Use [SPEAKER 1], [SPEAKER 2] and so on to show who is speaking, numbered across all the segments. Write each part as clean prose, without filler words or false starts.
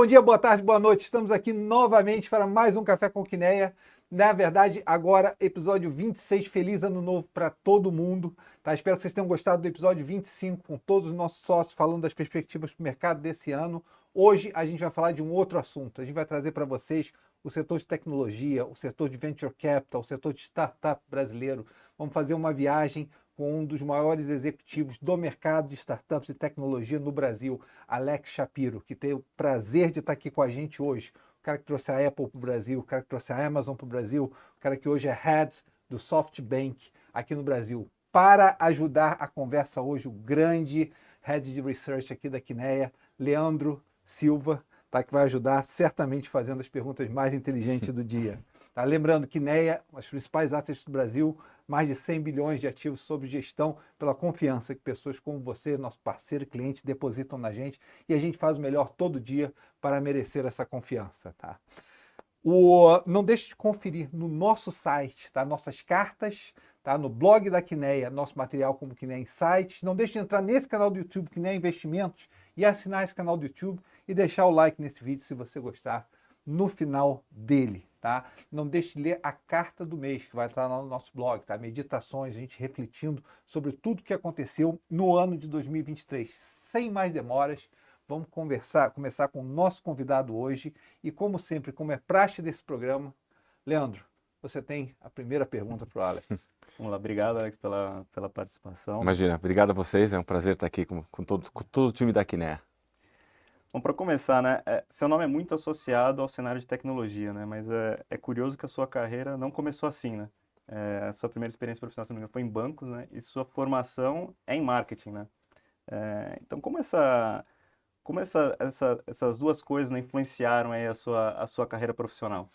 [SPEAKER 1] Bom dia, boa tarde, boa noite. Estamos aqui novamente para mais um Café com Quineia. Na verdade, agora, episódio 26. Feliz ano novo para todo mundo. Tá? Espero que vocês tenham gostado do episódio 25, com todos os nossos sócios falando das perspectivas para o mercado desse ano. Hoje a gente vai falar de um outro assunto. A gente vai trazer para vocês o setor de tecnologia, o setor de venture capital, o setor de startup brasileiro. Vamos fazer uma viagem com um dos maiores executivos do mercado de startups e tecnologia no Brasil, Alex Shapiro, que tem o prazer de estar aqui com a gente hoje. O cara que trouxe a Apple para o Brasil, o cara que trouxe a Amazon para o Brasil, o cara que hoje é head do SoftBank aqui no Brasil. Para ajudar a conversa hoje, o grande head de research aqui da Quineia, Leandro Silva, tá, que vai ajudar certamente fazendo as perguntas mais inteligentes do dia. Tá? Lembrando que Quineia, as principais assets do Brasil, mais de 100 bilhões de ativos sob gestão, pela confiança que pessoas como você, nosso parceiro e cliente, depositam na gente, e a gente faz o melhor todo dia para merecer essa confiança. Tá? Não deixe de conferir no nosso site, tá? Nossas cartas, tá? No blog da Quineia, nosso material como Quineia Insights. Não deixe de entrar nesse canal do YouTube, Quineia Investimentos, e assinar esse canal do YouTube e deixar o like nesse vídeo se você gostar no final dele. Tá? Não deixe de ler a carta do mês, que vai estar lá no nosso blog, tá? Meditações, a gente refletindo sobre tudo que aconteceu no ano de 2023. Sem mais demoras, vamos começar com o nosso convidado hoje. E como sempre, como é praxe desse programa, Leandro, você tem a primeira pergunta para o Alex.
[SPEAKER 2] Vamos lá, obrigado, Alex, pela participação.
[SPEAKER 3] Imagina, obrigado a vocês, é um prazer estar aqui com todo o time da Quineia.
[SPEAKER 2] Bom, para começar, né, seu nome é muito associado ao cenário de tecnologia, né, mas é curioso que a sua carreira não começou assim, né? A sua primeira experiência profissional, se não me engano, foi em bancos, né, e sua formação é em marketing, né? Então, como essas duas coisas, né, influenciaram aí a sua carreira profissional?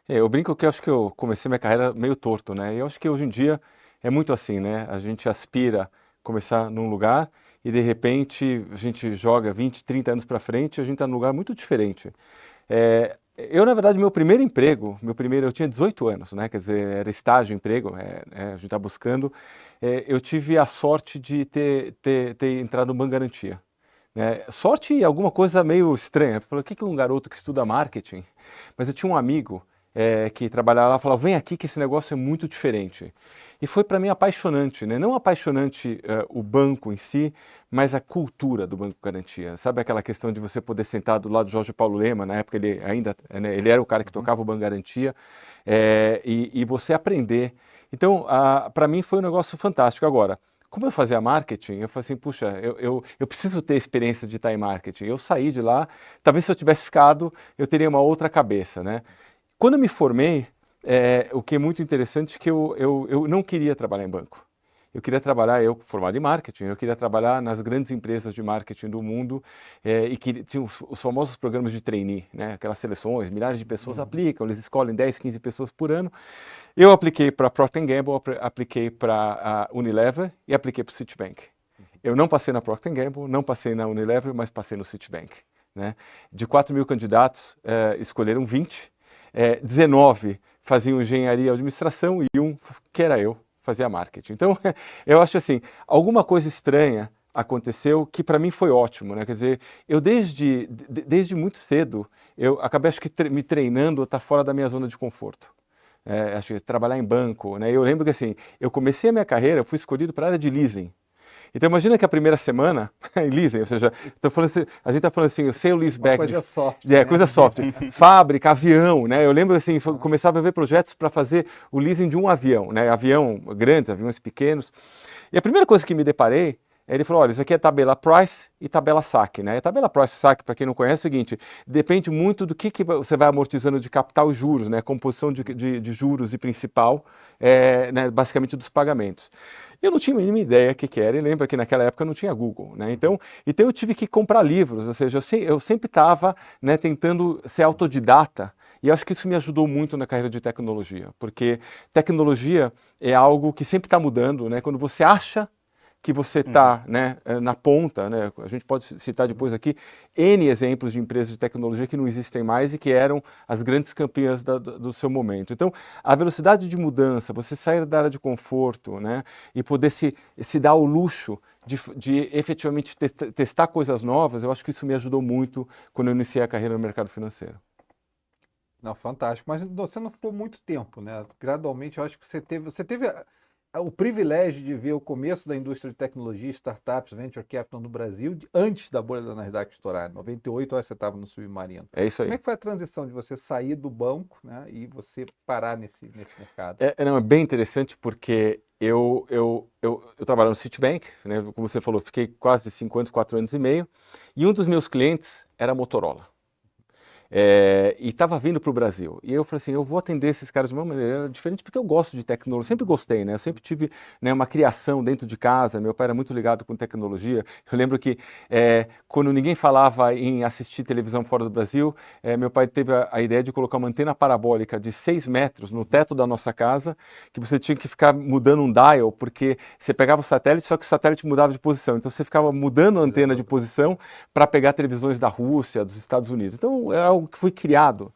[SPEAKER 3] Eu brinco que eu acho que eu comecei minha carreira meio torto, né? E eu acho que hoje em dia é muito assim, né? A gente aspira a começar num lugar e de repente a gente joga 20, 30 anos para frente e a gente está num lugar muito diferente. Eu, na verdade, meu primeiro emprego, eu tinha 18 anos, né? Quer dizer, era estágio, emprego, a gente está buscando. Eu tive a sorte de ter entrado no Banco Garantia. Né? Sorte é alguma coisa meio estranha. Falei, o que um garoto que estuda marketing? Mas eu tinha um amigo que trabalhava lá e falava, vem aqui que esse negócio é muito diferente. E foi para mim apaixonante, né? Não apaixonante o banco em si, mas a cultura do Banco Garantia. Sabe aquela questão de você poder sentar do lado do Jorge Paulo Lema, na época ele ainda, né, ele era o cara que tocava o Banco Garantia, e você aprender. Então, para mim foi um negócio fantástico. Agora, como eu fazia marketing, eu falei assim, puxa, eu preciso ter experiência de estar em marketing. Eu saí de lá, talvez se eu tivesse ficado, eu teria uma outra cabeça, né? Quando eu me formei, o que é muito interessante é que eu não queria trabalhar em banco. Eu queria trabalhar, eu formado em marketing, eu queria trabalhar nas grandes empresas de marketing do mundo e que tinham os famosos programas de trainee, né? Aquelas seleções, milhares de pessoas aplicam, eles escolhem 10, 15 pessoas por ano. Eu apliquei para a Procter & Gamble, apliquei para a Unilever e apliquei para o Citibank. Eu não passei na Procter & Gamble, não passei na Unilever, mas passei no Citibank. Né? De 4 mil candidatos, escolheram 20, 19 faziam engenharia e administração e um, que era eu, fazia marketing. Então, eu acho assim, alguma coisa estranha aconteceu que para mim foi ótimo, né? Quer dizer, eu desde muito cedo, eu acabei acho que me treinando a estar fora da minha zona de conforto. Acho que trabalhar em banco, né? Eu lembro que assim, eu comecei a minha carreira, eu fui escolhido para a área de leasing. Então imagina que a primeira semana, em leasing, ou seja, a gente está falando assim, o sale leaseback.
[SPEAKER 1] Coisa soft.
[SPEAKER 3] Coisa soft. Fábrica, avião, né? Eu lembro assim, começava a ver projetos para fazer o leasing de um avião, né? Avião grandes, aviões pequenos. E a primeira coisa que me deparei, ele falou, olha, isso aqui é tabela price e tabela saque, né? A tabela price e saque, para quem não conhece, é o seguinte, depende muito do que você vai amortizando de capital e juros, né? Composição de juros e principal, né? Basicamente dos pagamentos. Eu não tinha a mínima ideia o que era, e lembra que naquela época não tinha Google, né? Então eu tive que comprar livros, ou seja, eu sempre estava, né, tentando ser autodidata, e eu acho que isso me ajudou muito na carreira de tecnologia, porque tecnologia é algo que sempre está mudando, né? Quando você acha que você está, né, na ponta, né? A gente pode citar depois aqui N exemplos de empresas de tecnologia que não existem mais e que eram as grandes campeãs do seu momento. Então, a velocidade de mudança, você sair da área de conforto, né, e poder se dar o luxo de efetivamente testar coisas novas, eu acho que isso me ajudou muito quando eu iniciei a carreira no mercado financeiro.
[SPEAKER 1] Não, fantástico. Mas você não ficou muito tempo, né? Gradualmente, eu acho que você teve o privilégio de ver o começo da indústria de tecnologia, startups, venture capital no Brasil, antes da bolha da Nasdaq estourar. Em 98, eu acho que você estava no Submarino.
[SPEAKER 3] É isso aí.
[SPEAKER 1] Como é que foi a transição de você sair do banco, né, e você parar nesse mercado?
[SPEAKER 3] Não, é bem interessante porque eu trabalho no Citibank, né, como você falou, fiquei quase 5 anos, 4 anos e meio, e um dos meus clientes era a Motorola. E estava vindo para o Brasil. E eu falei assim, eu vou atender esses caras de uma maneira diferente porque eu gosto de tecnologia, sempre gostei, né? Eu sempre tive, né, uma criação dentro de casa, meu pai era muito ligado com tecnologia. Eu lembro que quando ninguém falava em assistir televisão fora do Brasil, meu pai teve a ideia de colocar uma antena parabólica de 6 metros no teto da nossa casa, que você tinha que ficar mudando um dial, porque você pegava o satélite, só que o satélite mudava de posição. Então você ficava mudando a antena de posição para pegar televisões da Rússia, dos Estados Unidos. Então é algo que foi criado.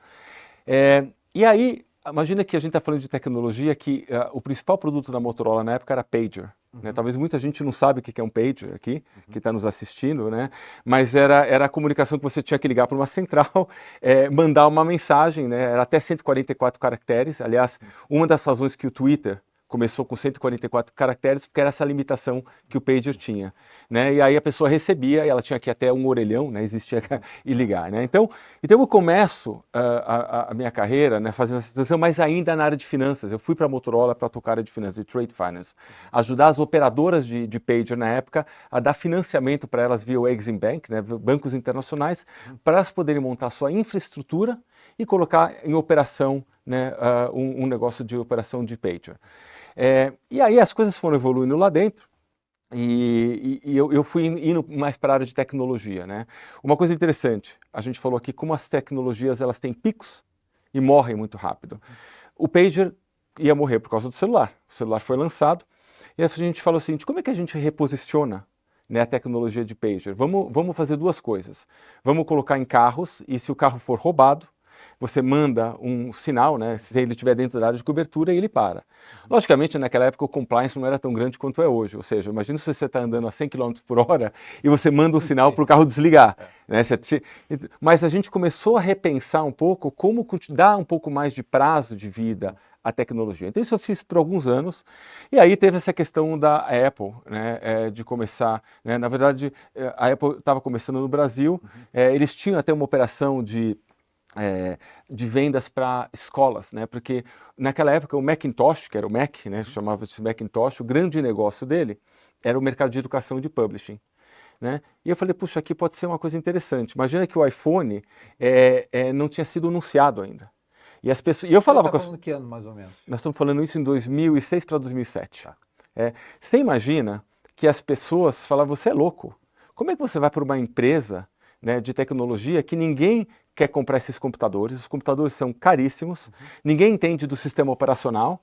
[SPEAKER 3] E aí, imagina que a gente está falando de tecnologia, que o principal produto da Motorola na época era pager. Né? Talvez muita gente não sabe o que é um pager aqui, que está nos assistindo, né? Mas era a comunicação que você tinha que ligar para uma central, mandar uma mensagem, né? Era até 144 caracteres. Aliás, uma das razões que o Twitter começou com 144 caracteres, porque era essa limitação que o pager tinha, né? E aí a pessoa recebia, e ela tinha que ir até um orelhão, né? Existia e ligar, né? Então eu começo a minha carreira, né, fazendo essa situação, mas ainda na área de finanças. Eu fui para a Motorola para tocar a área de finanças, de trade finance, ajudar as operadoras de pager na época a dar financiamento para elas via o Exim Bank, né, bancos internacionais, para elas poderem montar sua infraestrutura e colocar em operação, né, um negócio de operação de pager. E aí as coisas foram evoluindo lá dentro e eu fui indo mais para a área de tecnologia, né? Uma coisa interessante, a gente falou aqui como as tecnologias elas têm picos e morrem muito rápido. O pager ia morrer por causa do celular. O celular foi lançado e a gente falou assim, como é que a gente reposiciona, né, a tecnologia de pager? Vamos fazer duas coisas. Vamos colocar em carros e se o carro for roubado, você manda um sinal, né, se ele estiver dentro da área de cobertura e ele para. Logicamente, naquela época o compliance não era tão grande quanto é hoje, ou seja, imagina se você está andando a 100 km por hora e você manda um sinal para o carro desligar. Né? Mas a gente começou a repensar um pouco como dar um pouco mais de prazo de vida à tecnologia. Então isso eu fiz por alguns anos, e aí teve essa questão da Apple, né, de começar, né, na verdade a Apple estava começando no Brasil, eles tinham até uma operação de vendas para escolas, né? Porque naquela época o Macintosh, que era o Mac, né, chamava-se Macintosh, o grande negócio dele era o mercado de educação e de publishing. Né? E eu falei, puxa, aqui pode ser uma coisa interessante. Imagina que o iPhone não tinha sido anunciado ainda. E as pessoas, e eu falava
[SPEAKER 1] Você está falando que ano, mais ou menos?
[SPEAKER 3] Nós estamos falando isso em 2006 para 2007.
[SPEAKER 1] Tá.
[SPEAKER 3] Você imagina que as pessoas falavam, você é louco. Como é que você vai para uma empresa, né, de tecnologia que ninguém quer comprar esses computadores, os computadores são caríssimos, ninguém entende do sistema operacional,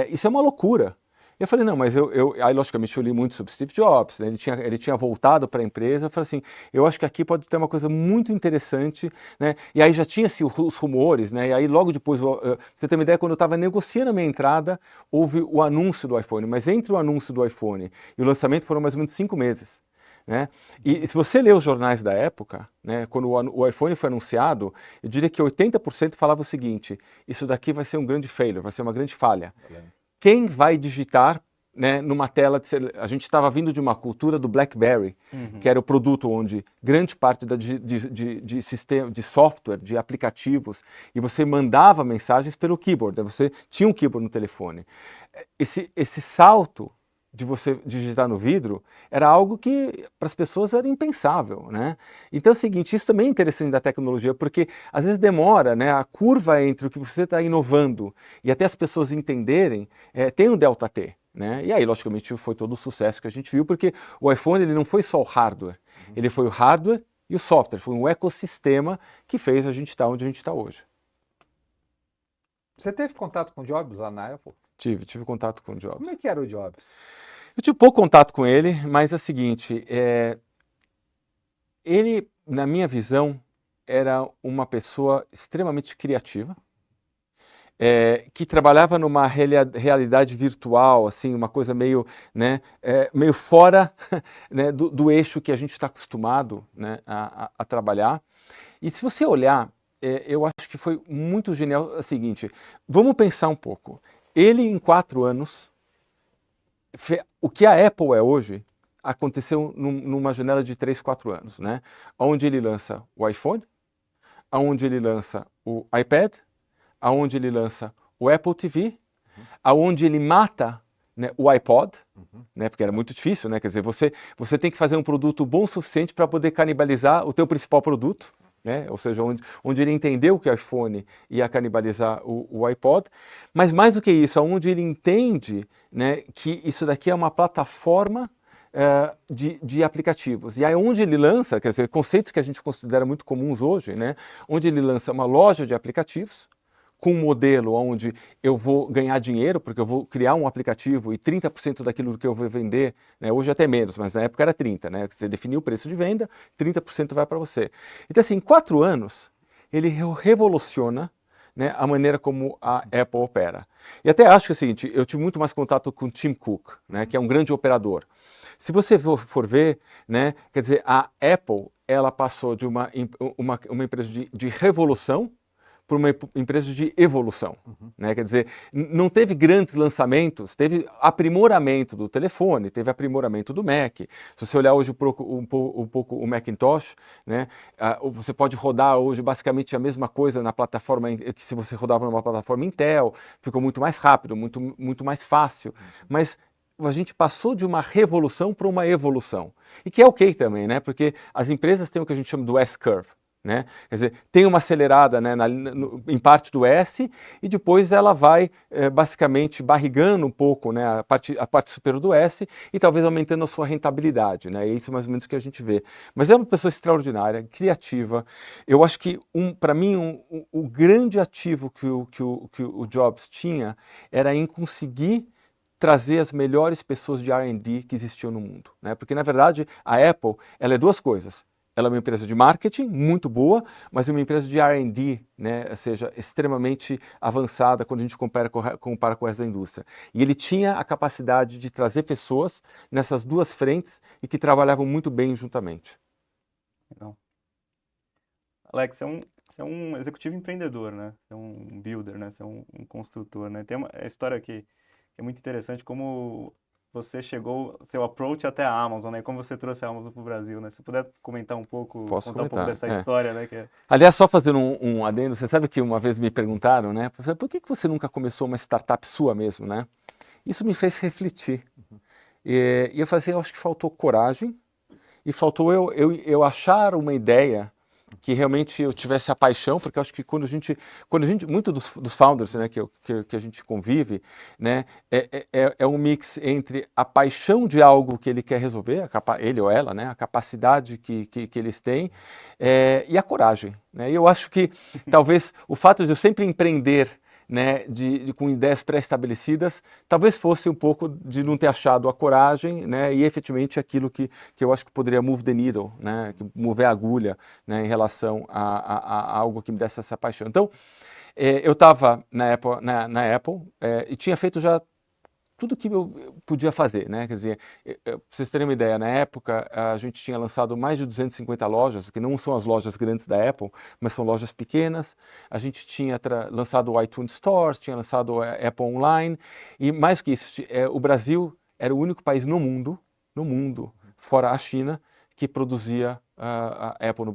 [SPEAKER 3] isso é uma loucura. Eu falei, não, mas aí logicamente eu li muito sobre Steve Jobs, né? Ele tinha voltado para a empresa, eu falei assim, eu acho que aqui pode ter uma coisa muito interessante, né? E aí já tinha-se os rumores, né? E aí logo depois, você tem uma ideia, quando eu estava negociando a minha entrada, houve o anúncio do iPhone, mas entre o anúncio do iPhone e o lançamento foram mais ou menos 5 meses. Né? E se você ler os jornais da época, né, quando o iPhone foi anunciado, eu diria que 80% falava o seguinte, isso daqui vai ser um grande failure, vai ser uma grande falha. Quem vai digitar, né, numa tela, a gente estava vindo de uma cultura do BlackBerry, que era o produto onde grande parte de sistema, de software, de aplicativos, e você mandava mensagens pelo keyboard, né, você tinha um keyboard no telefone. Esse salto de você digitar no vidro, era algo que para as pessoas era impensável, né? Então é o seguinte, isso também é interessante da tecnologia, porque às vezes demora, né? A curva entre o que você está inovando e até as pessoas entenderem, tem um delta T, né? E aí, logicamente, foi todo o sucesso que a gente viu, porque o iPhone ele não foi só o hardware, ele foi o hardware e o software, foi um ecossistema que fez a gente estar onde a gente está hoje.
[SPEAKER 1] Você teve contato com o Jobs lá na Apple?
[SPEAKER 3] Tive contato com o Jobs.
[SPEAKER 1] Como é que era o Jobs?
[SPEAKER 3] Eu tive pouco contato com ele, mas é o seguinte, ele, na minha visão, era uma pessoa extremamente criativa, que trabalhava numa realidade virtual, assim, uma coisa meio, né, meio fora né, do eixo que a gente está acostumado, né, a trabalhar. E se você olhar, eu acho que foi muito genial o seguinte, vamos pensar um pouco. Ele, em 4 anos, o que a Apple é hoje, aconteceu numa janela de 3, 4 anos, né? Onde ele lança o iPhone, onde ele lança o iPad, onde ele lança o Apple TV, onde ele mata, né, o iPod, né, porque era muito difícil, né? Quer dizer, você tem que fazer um produto bom o suficiente para poder canibalizar o teu principal produto, né? Ou seja, onde ele entendeu que o iPhone ia canibalizar o iPod, mas mais do que isso, onde ele entende, né, que isso daqui é uma plataforma de aplicativos. E aí onde ele lança, quer dizer, conceitos que a gente considera muito comuns hoje, né, onde ele lança uma loja de aplicativos, com um modelo onde eu vou ganhar dinheiro, porque eu vou criar um aplicativo e 30% daquilo que eu vou vender, né, hoje até menos, mas na época era 30%, né, você definiu o preço de venda, 30% vai para você. Então assim, em 4 anos, ele revoluciona, né, a maneira como a Apple opera. E até acho que é o seguinte, eu tive muito mais contato com o Tim Cook, né, que é um grande operador. Se você for ver, né, quer dizer, a Apple, ela passou de uma empresa de revolução por uma empresa de evolução, né? Quer dizer, não teve grandes lançamentos, teve aprimoramento do telefone, teve aprimoramento do Mac. Se você olhar hoje um pouco o Macintosh, né? Você pode rodar hoje basicamente a mesma coisa na plataforma que se você rodava numa plataforma Intel, ficou muito mais rápido, muito mais fácil, mas a gente passou de uma revolução para uma evolução, e que é ok também, né? Porque as empresas têm o que a gente chama do S-curve. Né? Quer dizer, tem uma acelerada, né, em parte do S e depois ela vai basicamente barrigando um pouco, né, a parte superior do S e talvez aumentando a sua rentabilidade. Né? É isso mais ou menos que a gente vê. Mas é uma pessoa extraordinária, criativa. Eu acho que, para mim, o grande ativo que o Jobs tinha era em conseguir trazer as melhores pessoas de R&D que existiam no mundo. Né? Porque, na verdade, a Apple ela é 2 coisas. Ela é uma empresa de marketing muito boa, mas é uma empresa de R&D, né? Ou seja, extremamente avançada quando a gente compara com o resto da indústria. E ele tinha a capacidade de trazer pessoas nessas 2 frentes e que trabalhavam muito bem juntamente.
[SPEAKER 2] Legal. Alex, você é um executivo empreendedor, né? Você é um builder, né? Você é um construtor, né? Tem uma história aqui que é muito interessante, como você chegou, seu approach até a Amazon, né? Como você trouxe a Amazon para o Brasil, né? Se puder comentar um pouco,
[SPEAKER 3] Posso
[SPEAKER 2] contar um pouco
[SPEAKER 3] comentar,
[SPEAKER 2] dessa história, né?
[SPEAKER 3] Aliás, só fazendo um adendo, você sabe que uma vez me perguntaram, né? Por que você nunca começou uma startup sua mesmo, né? Isso me fez refletir. E eu falei assim, eu acho que faltou coragem e faltou eu achar uma ideia que realmente eu tivesse a paixão, porque eu acho que quando a gente muito dos founders, né, que a gente convive, né, é um mix entre a paixão de algo que ele quer resolver, ele ou ela, né, a capacidade que eles têm, e a coragem, né, e eu acho que talvez o fato de eu sempre empreender, né, com ideias pré-estabelecidas, talvez fosse um pouco de não ter achado a coragem, né, e efetivamente aquilo que eu acho que poderia move the needle, né, mover a agulha, né, em relação a algo que me desse essa paixão. Então, eu estava na Apple e tinha feito já tudo que eu podia fazer, né? Quer dizer, para vocês terem uma ideia, na época a gente tinha lançado mais de 250 lojas, que não são as lojas grandes da Apple, mas são lojas pequenas. A gente tinha lançado o iTunes Store, tinha lançado o Apple Online, e mais que isso, o Brasil era o único país no mundo, fora a China, que produzia a Apple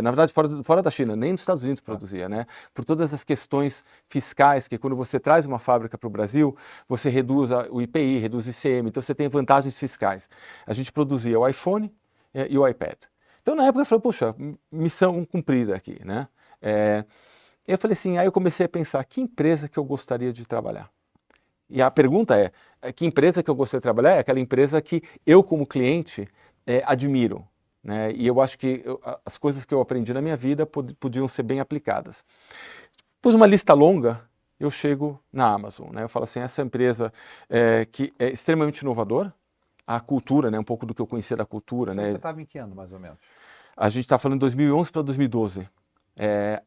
[SPEAKER 3] na verdade fora da China, nem nos Estados Unidos produzia, né? Por todas as questões fiscais, que quando você traz uma fábrica para o Brasil, você reduz o IPI, reduz o ICM, então você tem vantagens fiscais. A gente produzia o iPhone e o iPad. Então na época eu falei, puxa, missão cumprida aqui, né? Eu falei assim, aí eu comecei a pensar, que empresa que eu gostaria de trabalhar? E a pergunta é, que empresa que eu gostaria de trabalhar? É aquela empresa que eu, como cliente, admiro. Né? E eu acho que as coisas que eu aprendi na minha vida podiam ser bem aplicadas. Pus uma lista longa, eu chego na Amazon. Né? Eu falo assim, essa empresa que é extremamente inovadora, a cultura, né? Um pouco do que eu conhecia da cultura. Né?
[SPEAKER 1] Você estava em que ano, mais ou menos?
[SPEAKER 3] A gente está falando de 2011 para 2012.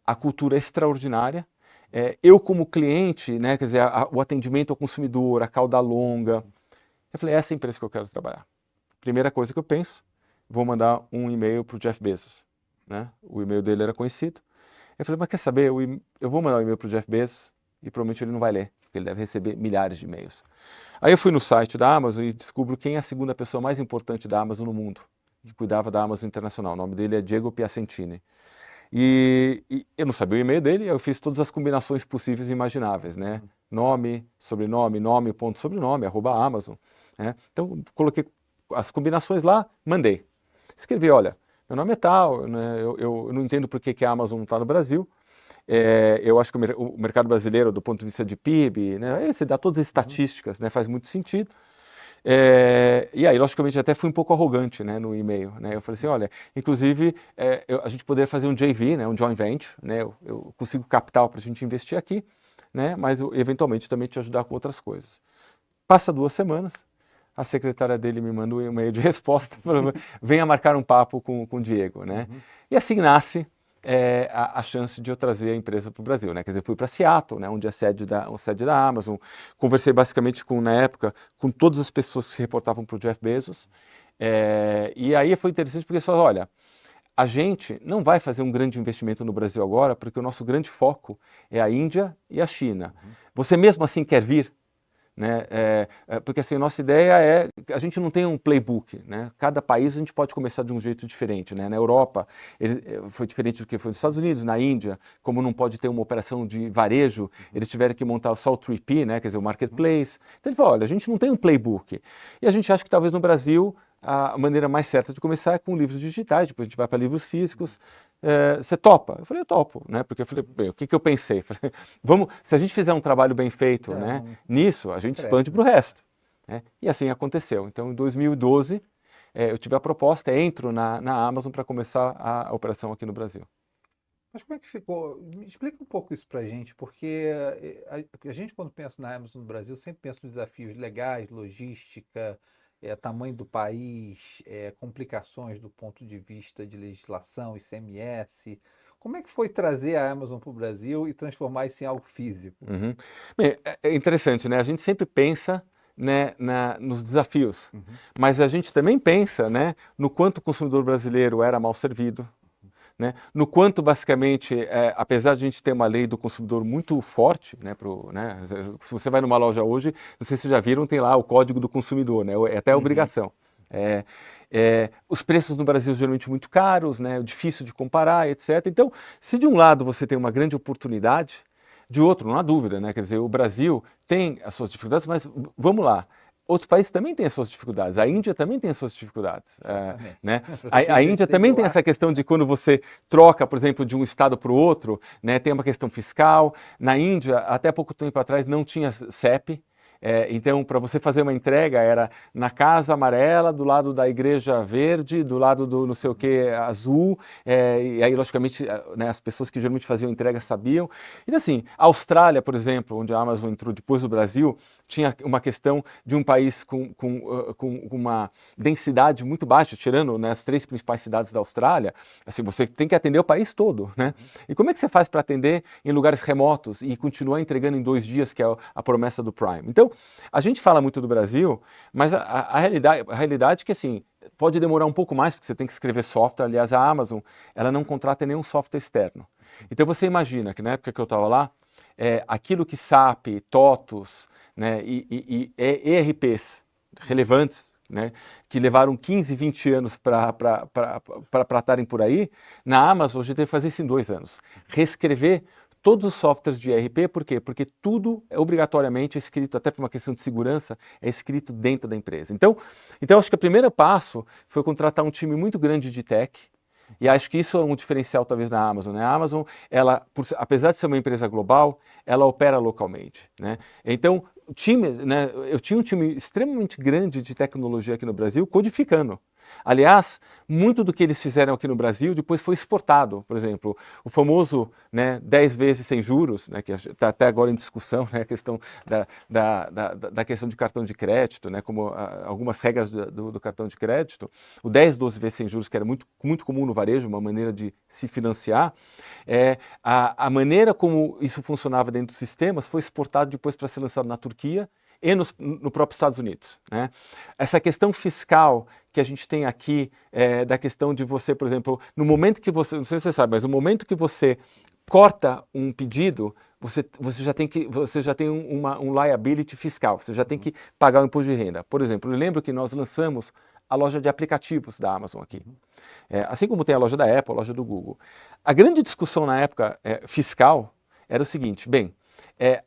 [SPEAKER 3] a cultura é extraordinária. Eu como cliente, né, quer dizer, o atendimento ao consumidor, a cauda longa, eu falei, essa é a empresa que eu quero trabalhar. Primeira coisa que eu penso, vou mandar um e-mail para o Jeff Bezos, né? O e-mail dele era conhecido. Eu falei, mas quer saber, eu vou mandar um e-mail para o Jeff Bezos e provavelmente ele não vai ler, porque ele deve receber milhares de e-mails. Aí eu fui no site da Amazon e descubro quem é a segunda pessoa mais importante da Amazon no mundo, que cuidava da Amazon Internacional. O nome dele é Diego Piacentini. E eu não sabia o e-mail dele, eu fiz todas as combinações possíveis e imagináveis, né? Nome, sobrenome, nome, ponto, sobrenome, @Amazon. Né? Então, coloquei as combinações lá, mandei. Escrevi, olha, meu nome é tal, né? Eu não entendo por que a Amazon não está no Brasil. Eu acho que o mercado brasileiro, do ponto de vista de PIB, né? Você dá todas as estatísticas, né? Faz muito sentido. E aí, logicamente, até fui um pouco arrogante, né, no e-mail, né? Eu falei assim, olha, inclusive, a gente poderia fazer um JV, né, um joint venture, né? Eu consigo capital para a gente investir aqui, né? Mas eventualmente também te ajudar com outras coisas. Passa 2 semanas, a secretária dele me manda um e-mail de resposta, falando, venha marcar um papo com o Diego, né? E assim nasce a chance de eu trazer a empresa para o Brasil, né? Quer dizer, fui para Seattle, né, onde é a sede da Amazon, conversei basicamente na época, com todas as pessoas que se reportavam para o Jeff Bezos, e aí foi interessante porque eles falaram, olha, a gente não vai fazer um grande investimento no Brasil agora, porque o nosso grande foco é a Índia e a China. Você mesmo assim quer vir? Né? Porque assim, a nossa ideia é, a gente não tem um playbook, né? Cada país a gente pode começar de um jeito diferente, né? Na Europa foi diferente do que foi nos Estados Unidos, na Índia, como não pode ter uma operação de varejo, eles tiveram que montar só o 3P, né? Quer dizer, o marketplace. Então ele falou, olha, a gente não tem um playbook. E a gente acha que talvez no Brasil a maneira mais certa de começar é com livros digitais, depois a gente vai para livros físicos. Você topa? Eu falei, eu topo, né? Porque eu falei, bem, o que eu pensei? Falei, se a gente fizer um trabalho bem feito, né, nisso, a gente expande para o resto. Né? E assim aconteceu. Então, em 2012, eu tive a proposta, entro na Amazon para começar a operação aqui no Brasil.
[SPEAKER 1] Mas como é que ficou? Me explica um pouco isso para a gente, porque a gente, quando pensa na Amazon no Brasil, sempre pensa nos desafios legais, logística, tamanho do país, complicações do ponto de vista de legislação, ICMS. Como é que foi trazer a Amazon para o Brasil e transformar isso em algo físico?
[SPEAKER 3] Uhum. Bem, é interessante, né? A gente sempre pensa, né, nos desafios, mas a gente também pensa, né, no quanto o consumidor brasileiro era mal servido, né, no quanto, basicamente, apesar de a gente ter uma lei do consumidor muito forte, né, se você vai numa loja hoje, não sei se vocês já viram, tem lá o Código do Consumidor, né, é até obrigação. Os preços no Brasil geralmente muito caros, né, difícil de comparar, etc. Então, se de um lado você tem uma grande oportunidade, de outro, não há dúvida, né? Quer dizer, o Brasil tem as suas dificuldades, mas vamos lá. Outros países também têm as suas dificuldades. A Índia também tem as suas dificuldades. Né? A Índia também tem essa questão de quando você troca, por exemplo, de um estado para o outro, né? Tem uma questão fiscal. Na Índia, até pouco tempo atrás, não tinha CEP. Então, para você fazer uma entrega, era na Casa Amarela, do lado da Igreja Verde, do lado do não sei o que azul, e aí, logicamente, né, as pessoas que geralmente faziam entrega sabiam. Então, assim, a Austrália, por exemplo, onde a Amazon entrou depois do Brasil, tinha uma questão de um país com uma densidade muito baixa, tirando, né, as 3 principais cidades da Austrália, assim, você tem que atender o país todo, né? E como é que você faz para atender em lugares remotos e continuar entregando em 2 dias, que é a promessa do Prime? Então, a gente fala muito do Brasil, mas a realidade é que, assim, pode demorar um pouco mais, porque você tem que escrever software. Aliás, a Amazon, ela não contrata nenhum software externo. Então, você imagina que na época que eu estava lá, aquilo que SAP, TOTUS, né, e ERPs relevantes, né, que levaram 15, 20 anos para estarem por aí, na Amazon a gente teve que fazer isso em 2 anos. Reescrever todos os softwares de ERP, por quê? Porque tudo é obrigatoriamente escrito, até por uma questão de segurança, é escrito dentro da empresa. Então acho que o primeiro passo foi contratar um time muito grande de tech, e acho que isso é um diferencial talvez na Amazon, né? A Amazon, ela, apesar de ser uma empresa global, ela opera localmente, né? Então, o time, né, eu tinha um time extremamente grande de tecnologia aqui no Brasil, codificando. Aliás, muito do que eles fizeram aqui no Brasil depois foi exportado. Por exemplo, o famoso, né, 10 vezes sem juros, né, que está até agora em discussão, né, a questão da questão de cartão de crédito, né, como algumas regras do cartão de crédito, o 10, 12 vezes sem juros, que era muito, muito comum no varejo, uma maneira de se financiar, a maneira como isso funcionava dentro dos sistemas foi exportado depois para ser lançado na Turquia e no próprio Estados Unidos, né? Essa questão fiscal que a gente tem aqui, da questão de você, por exemplo, no momento que você, não sei se você sabe, mas no momento que você corta um pedido, você já tem um liability fiscal, você já tem que pagar o imposto de renda. Por exemplo, eu lembro que nós lançamos a loja de aplicativos da Amazon aqui, assim como tem a loja da Apple, a loja do Google. A grande discussão na época fiscal era o seguinte, bem,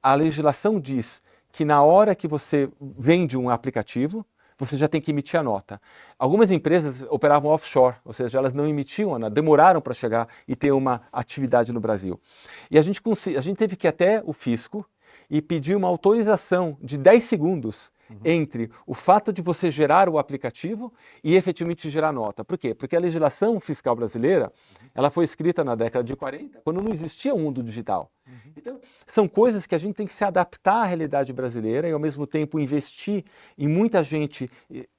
[SPEAKER 3] a legislação diz que na hora que você vende um aplicativo, você já tem que emitir a nota. Algumas empresas operavam offshore, ou seja, elas não emitiam a nota, demoraram para chegar e ter uma atividade no Brasil. E a gente teve que ir até o fisco e pedir uma autorização de 10 segundos entre o fato de você gerar o aplicativo e efetivamente gerar nota. Por quê? Porque a legislação fiscal brasileira, ela foi escrita na década de 40, quando não existia o mundo digital. Então, são coisas que a gente tem que se adaptar à realidade brasileira e, ao mesmo tempo, investir em muita gente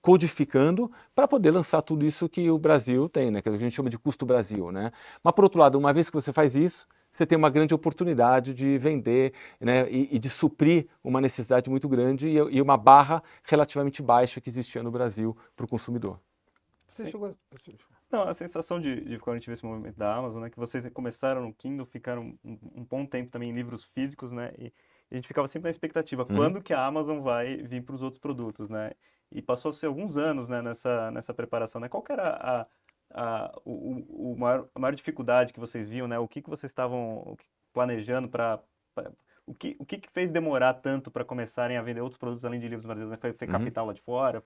[SPEAKER 3] codificando para poder lançar tudo isso que o Brasil tem, né? Que a gente chama de custo Brasil, né? Mas, por outro lado, uma vez que você faz isso, você tem uma grande oportunidade de vender, né, e de suprir uma necessidade muito grande e uma barra relativamente baixa que existia no Brasil para o consumidor.
[SPEAKER 1] Você chegou...
[SPEAKER 2] Não, a sensação de quando a gente vê esse movimento da Amazon, né, que vocês começaram no Kindle, ficaram um bom tempo também em livros físicos, né, e a gente ficava sempre na expectativa, quando que a Amazon vai vir para os outros produtos, né, e passou-se alguns anos, né, nessa preparação, né, qual que era a maior dificuldade que vocês viam, né, o que vocês estavam planejando o que fez demorar tanto para começarem a vender outros produtos além de livros brasileiros, né? Foi capital lá de fora?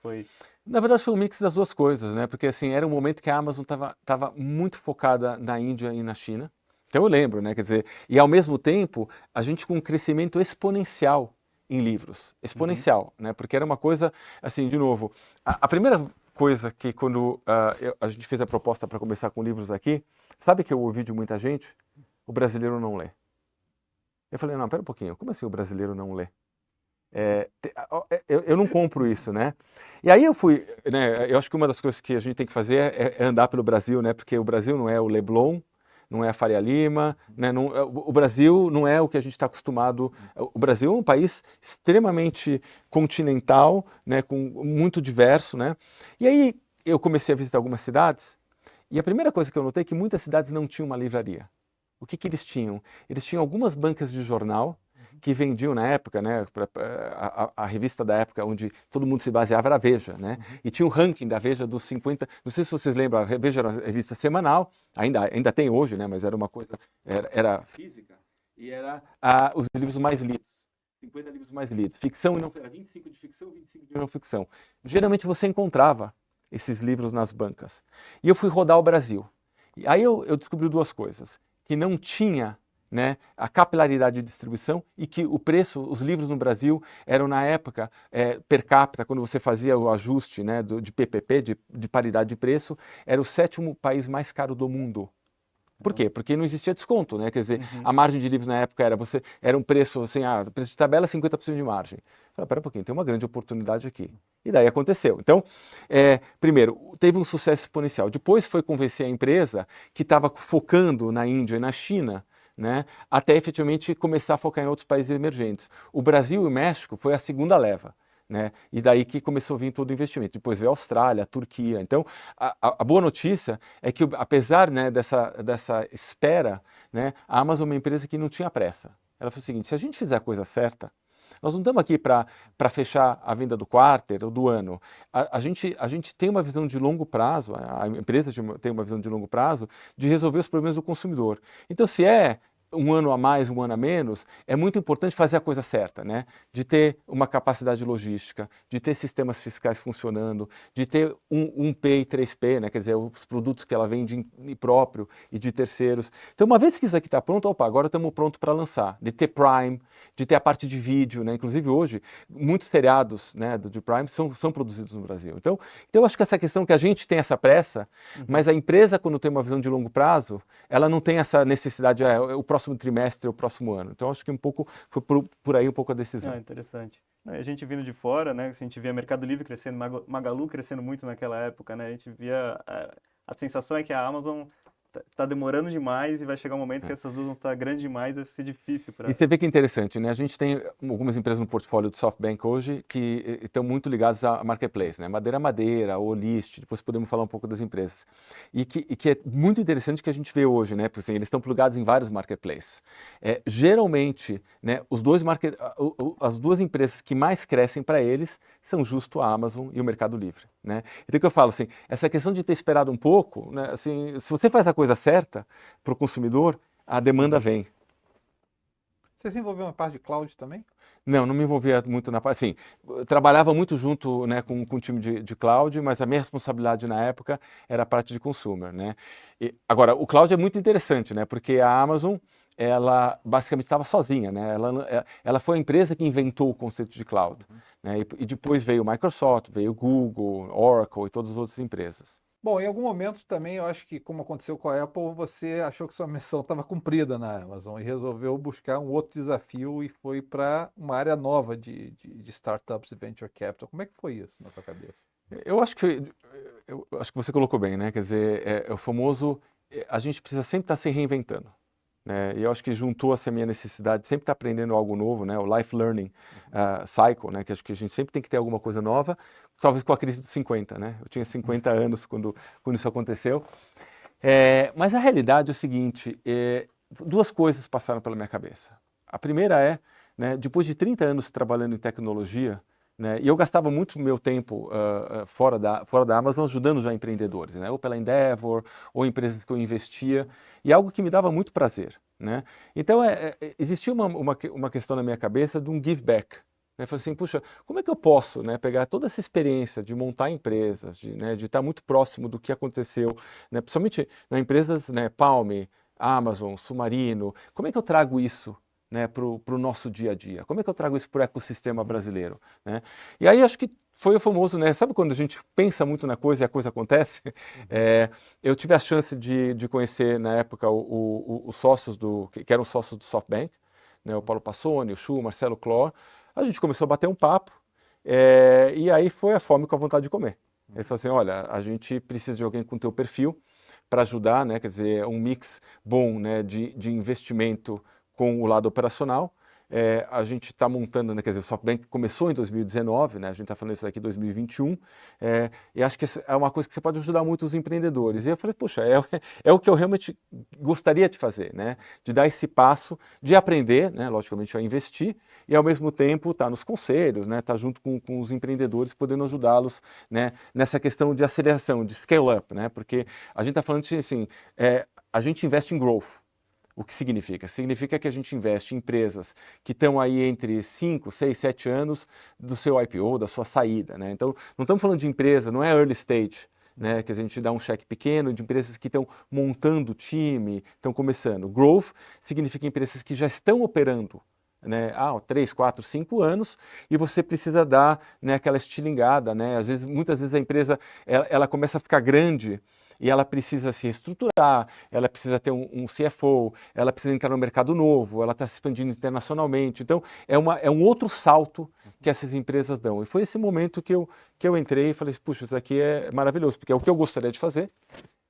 [SPEAKER 3] Na verdade, foi um mix das duas coisas, né? Porque assim, era um momento que a Amazon estava muito focada na Índia e na China. Então eu lembro, né? Quer dizer, e ao mesmo tempo, a gente com um crescimento exponencial em livros. Exponencial, né? Porque era uma coisa, assim, de novo, a primeira coisa que quando a gente fez a proposta para começar com livros aqui, sabe que eu ouvi de muita gente? O brasileiro não lê. Eu falei, não, pera um pouquinho, como assim o brasileiro não lê? Eu não compro isso, né? E aí eu fui, né? Eu acho que uma das coisas que a gente tem que fazer é andar pelo Brasil, né? Porque o Brasil não é o Leblon, não é a Faria Lima, né? O Brasil não é o que a gente está acostumado. O Brasil é um país extremamente continental, né? Muito diverso, né? E aí eu comecei a visitar algumas cidades e a primeira coisa que eu notei é que muitas cidades não tinham uma livraria. O que eles tinham? Eles tinham algumas bancas de jornal que vendiam na época, né, a revista da época onde todo mundo se baseava era a Veja, né? E tinha um ranking da Veja dos 50, não sei se vocês lembram, a Veja era uma revista semanal, ainda tem hoje, né, mas era uma coisa, era física, e era os livros mais lidos. 50 livros mais lidos. Ficção e não ficção, 25 de ficção, 25 de não ficção. Geralmente você encontrava esses livros nas bancas. E eu fui rodar o Brasil. E aí eu descobri duas coisas. Que não tinha, né, a capilaridade de distribuição e que o preço, os livros no Brasil eram na época per capita, quando você fazia o ajuste, né, de PPP, de paridade de preço, era o 7º país mais caro do mundo. Por quê? Porque não existia desconto, né? Quer dizer, a margem de livros na época era um preço assim, preço de tabela 50% de margem. Falei, pera um pouquinho, tem uma grande oportunidade aqui. E daí aconteceu. Então, primeiro, teve um sucesso exponencial. Depois foi convencer a empresa que estava focando na Índia e na China, né, até efetivamente começar a focar em outros países emergentes. O Brasil e o México foi a segunda leva. Né? E daí que começou a vir todo o investimento. Depois veio a Austrália, a Turquia. Então, a boa notícia é que, apesar, né, dessa espera, né, a Amazon é uma empresa que não tinha pressa. Ela falou o seguinte, se a gente fizer a coisa certa, nós não estamos aqui para fechar a venda do quarter ou do ano. A gente tem uma visão de longo prazo, a empresa tem uma visão de longo prazo de resolver os problemas do consumidor. Então, se é um ano a mais, um ano a menos, é muito importante fazer a coisa certa, né? De ter uma capacidade logística, de ter sistemas fiscais funcionando, de ter um P e 3P, né? Quer dizer, os produtos que ela vende próprio e de terceiros. Então, uma vez que isso aqui está pronto, agora estamos prontos para lançar. De ter Prime, de ter a parte de vídeo, né? Inclusive hoje, muitos seriados, né, do Prime são produzidos no Brasil. Então, eu acho que essa questão que a gente tem essa pressa, mas a empresa, quando tem uma visão de longo prazo, ela não tem essa necessidade, o próximo trimestre, o próximo ano. Então, acho que um pouco foi por aí um pouco a decisão.
[SPEAKER 2] Ah, interessante. A gente vindo de fora, né? A gente via Mercado Livre crescendo, Magalu crescendo muito naquela época, né? A gente via a sensação é que a Amazon tá demorando demais e vai chegar um momento que essas duas vão estar grandes demais, vai ser difícil para.
[SPEAKER 3] E você vê que é interessante, né? A gente tem algumas empresas no portfólio do SoftBank hoje que estão muito ligadas à marketplace, né? Madeira, Olist, depois podemos falar um pouco das empresas. E que é muito interessante que a gente vê hoje, né? Porque assim, eles estão plugados em vários marketplaces. Geralmente, né, as duas empresas que mais crescem para eles são justo a Amazon e o Mercado Livre, né? Então o que eu falo assim, essa questão de ter esperado um pouco, né? Assim, se você faz a coisa certa para o consumidor, a demanda vem.
[SPEAKER 1] Você se envolveu na parte de cloud também?
[SPEAKER 3] Não me envolvia muito na parte, assim, eu trabalhava muito junto, né, com o time de cloud, mas a minha responsabilidade na época era a parte de consumer, né. Agora, o cloud é muito interessante, né, porque a Amazon, ela basicamente estava sozinha, né, ela foi a empresa que inventou o conceito de cloud, né, e depois veio Microsoft, veio Google, Oracle e todas as outras empresas.
[SPEAKER 1] Bom, em algum momento também, eu acho que, como aconteceu com a Apple, você achou que sua missão estava cumprida na Amazon e resolveu buscar um outro desafio e foi para uma área nova de startups e venture capital. Como é que foi isso na sua cabeça?
[SPEAKER 3] Eu acho que você colocou bem, né? Quer dizer, é o famoso, a gente precisa sempre estar se reinventando, né? E eu acho que juntou-se a minha necessidade de sempre estar aprendendo algo novo, né? O life learning cycle, né? Que acho que a gente sempre tem que ter alguma coisa nova, talvez com a crise dos 50, né? Eu tinha 50 anos quando isso aconteceu. Mas a realidade é o seguinte, duas coisas passaram pela minha cabeça. A primeira é, né, depois de 30 anos trabalhando em tecnologia, né, e eu gastava muito meu tempo fora da Amazon ajudando já empreendedores, né, ou pela Endeavor, ou empresas que eu investia, e algo que me dava muito prazer, né. Então, existia uma questão na minha cabeça de um give back. Eu falei assim, puxa, como é que eu posso, né, pegar toda essa experiência de montar empresas, de estar muito próximo do que aconteceu, né, principalmente nas empresas, né, Palm, Amazon, Submarino, como é que eu trago isso, né, para o nosso dia a dia? Como é que eu trago isso para o ecossistema brasileiro, né? E aí acho que foi o famoso, né, sabe quando a gente pensa muito na coisa e a coisa acontece? Eu tive a chance de conhecer na época os sócios que eram sócios do SoftBank, né, o Paulo Passoni, o Chu, o Marcelo Clor. A gente começou a bater um papo, e aí foi a fome com a vontade de comer. Ele falou assim, olha, a gente precisa de alguém com teu perfil para ajudar, né, quer dizer, um mix bom, né, de investimento com o lado operacional. A gente está montando, né, quer dizer, o SoftBank começou em 2019, né, a gente está falando isso aqui em 2021, e acho que é uma coisa que você pode ajudar muito os empreendedores. E eu falei, puxa, é o que eu realmente gostaria de fazer, né, de dar esse passo, de aprender, né, logicamente a investir, e ao mesmo tempo estar nos conselhos, né, estar junto com os empreendedores, podendo ajudá-los, né, nessa questão de aceleração, de scale up, né, porque a gente está falando assim, a gente investe em growth. O que significa? Significa que a gente investe em empresas que estão aí entre 5, 6, 7 anos do seu IPO, da sua saída, né? Então, não estamos falando de empresa, não é early stage, né? Que a gente dá um cheque pequeno, de empresas que estão montando time, estão começando. Growth significa empresas que já estão operando, né, 3, 4, 5 anos, e você precisa dar, né, aquela estilingada, né? Muitas vezes a empresa ela começa a ficar grande, e ela precisa se reestruturar, ela precisa ter um CFO, ela precisa entrar no mercado novo, ela está se expandindo internacionalmente. Então, é um outro salto que essas empresas dão. E foi esse momento que eu entrei e falei, puxa, isso aqui é maravilhoso, porque é o que eu gostaria de fazer,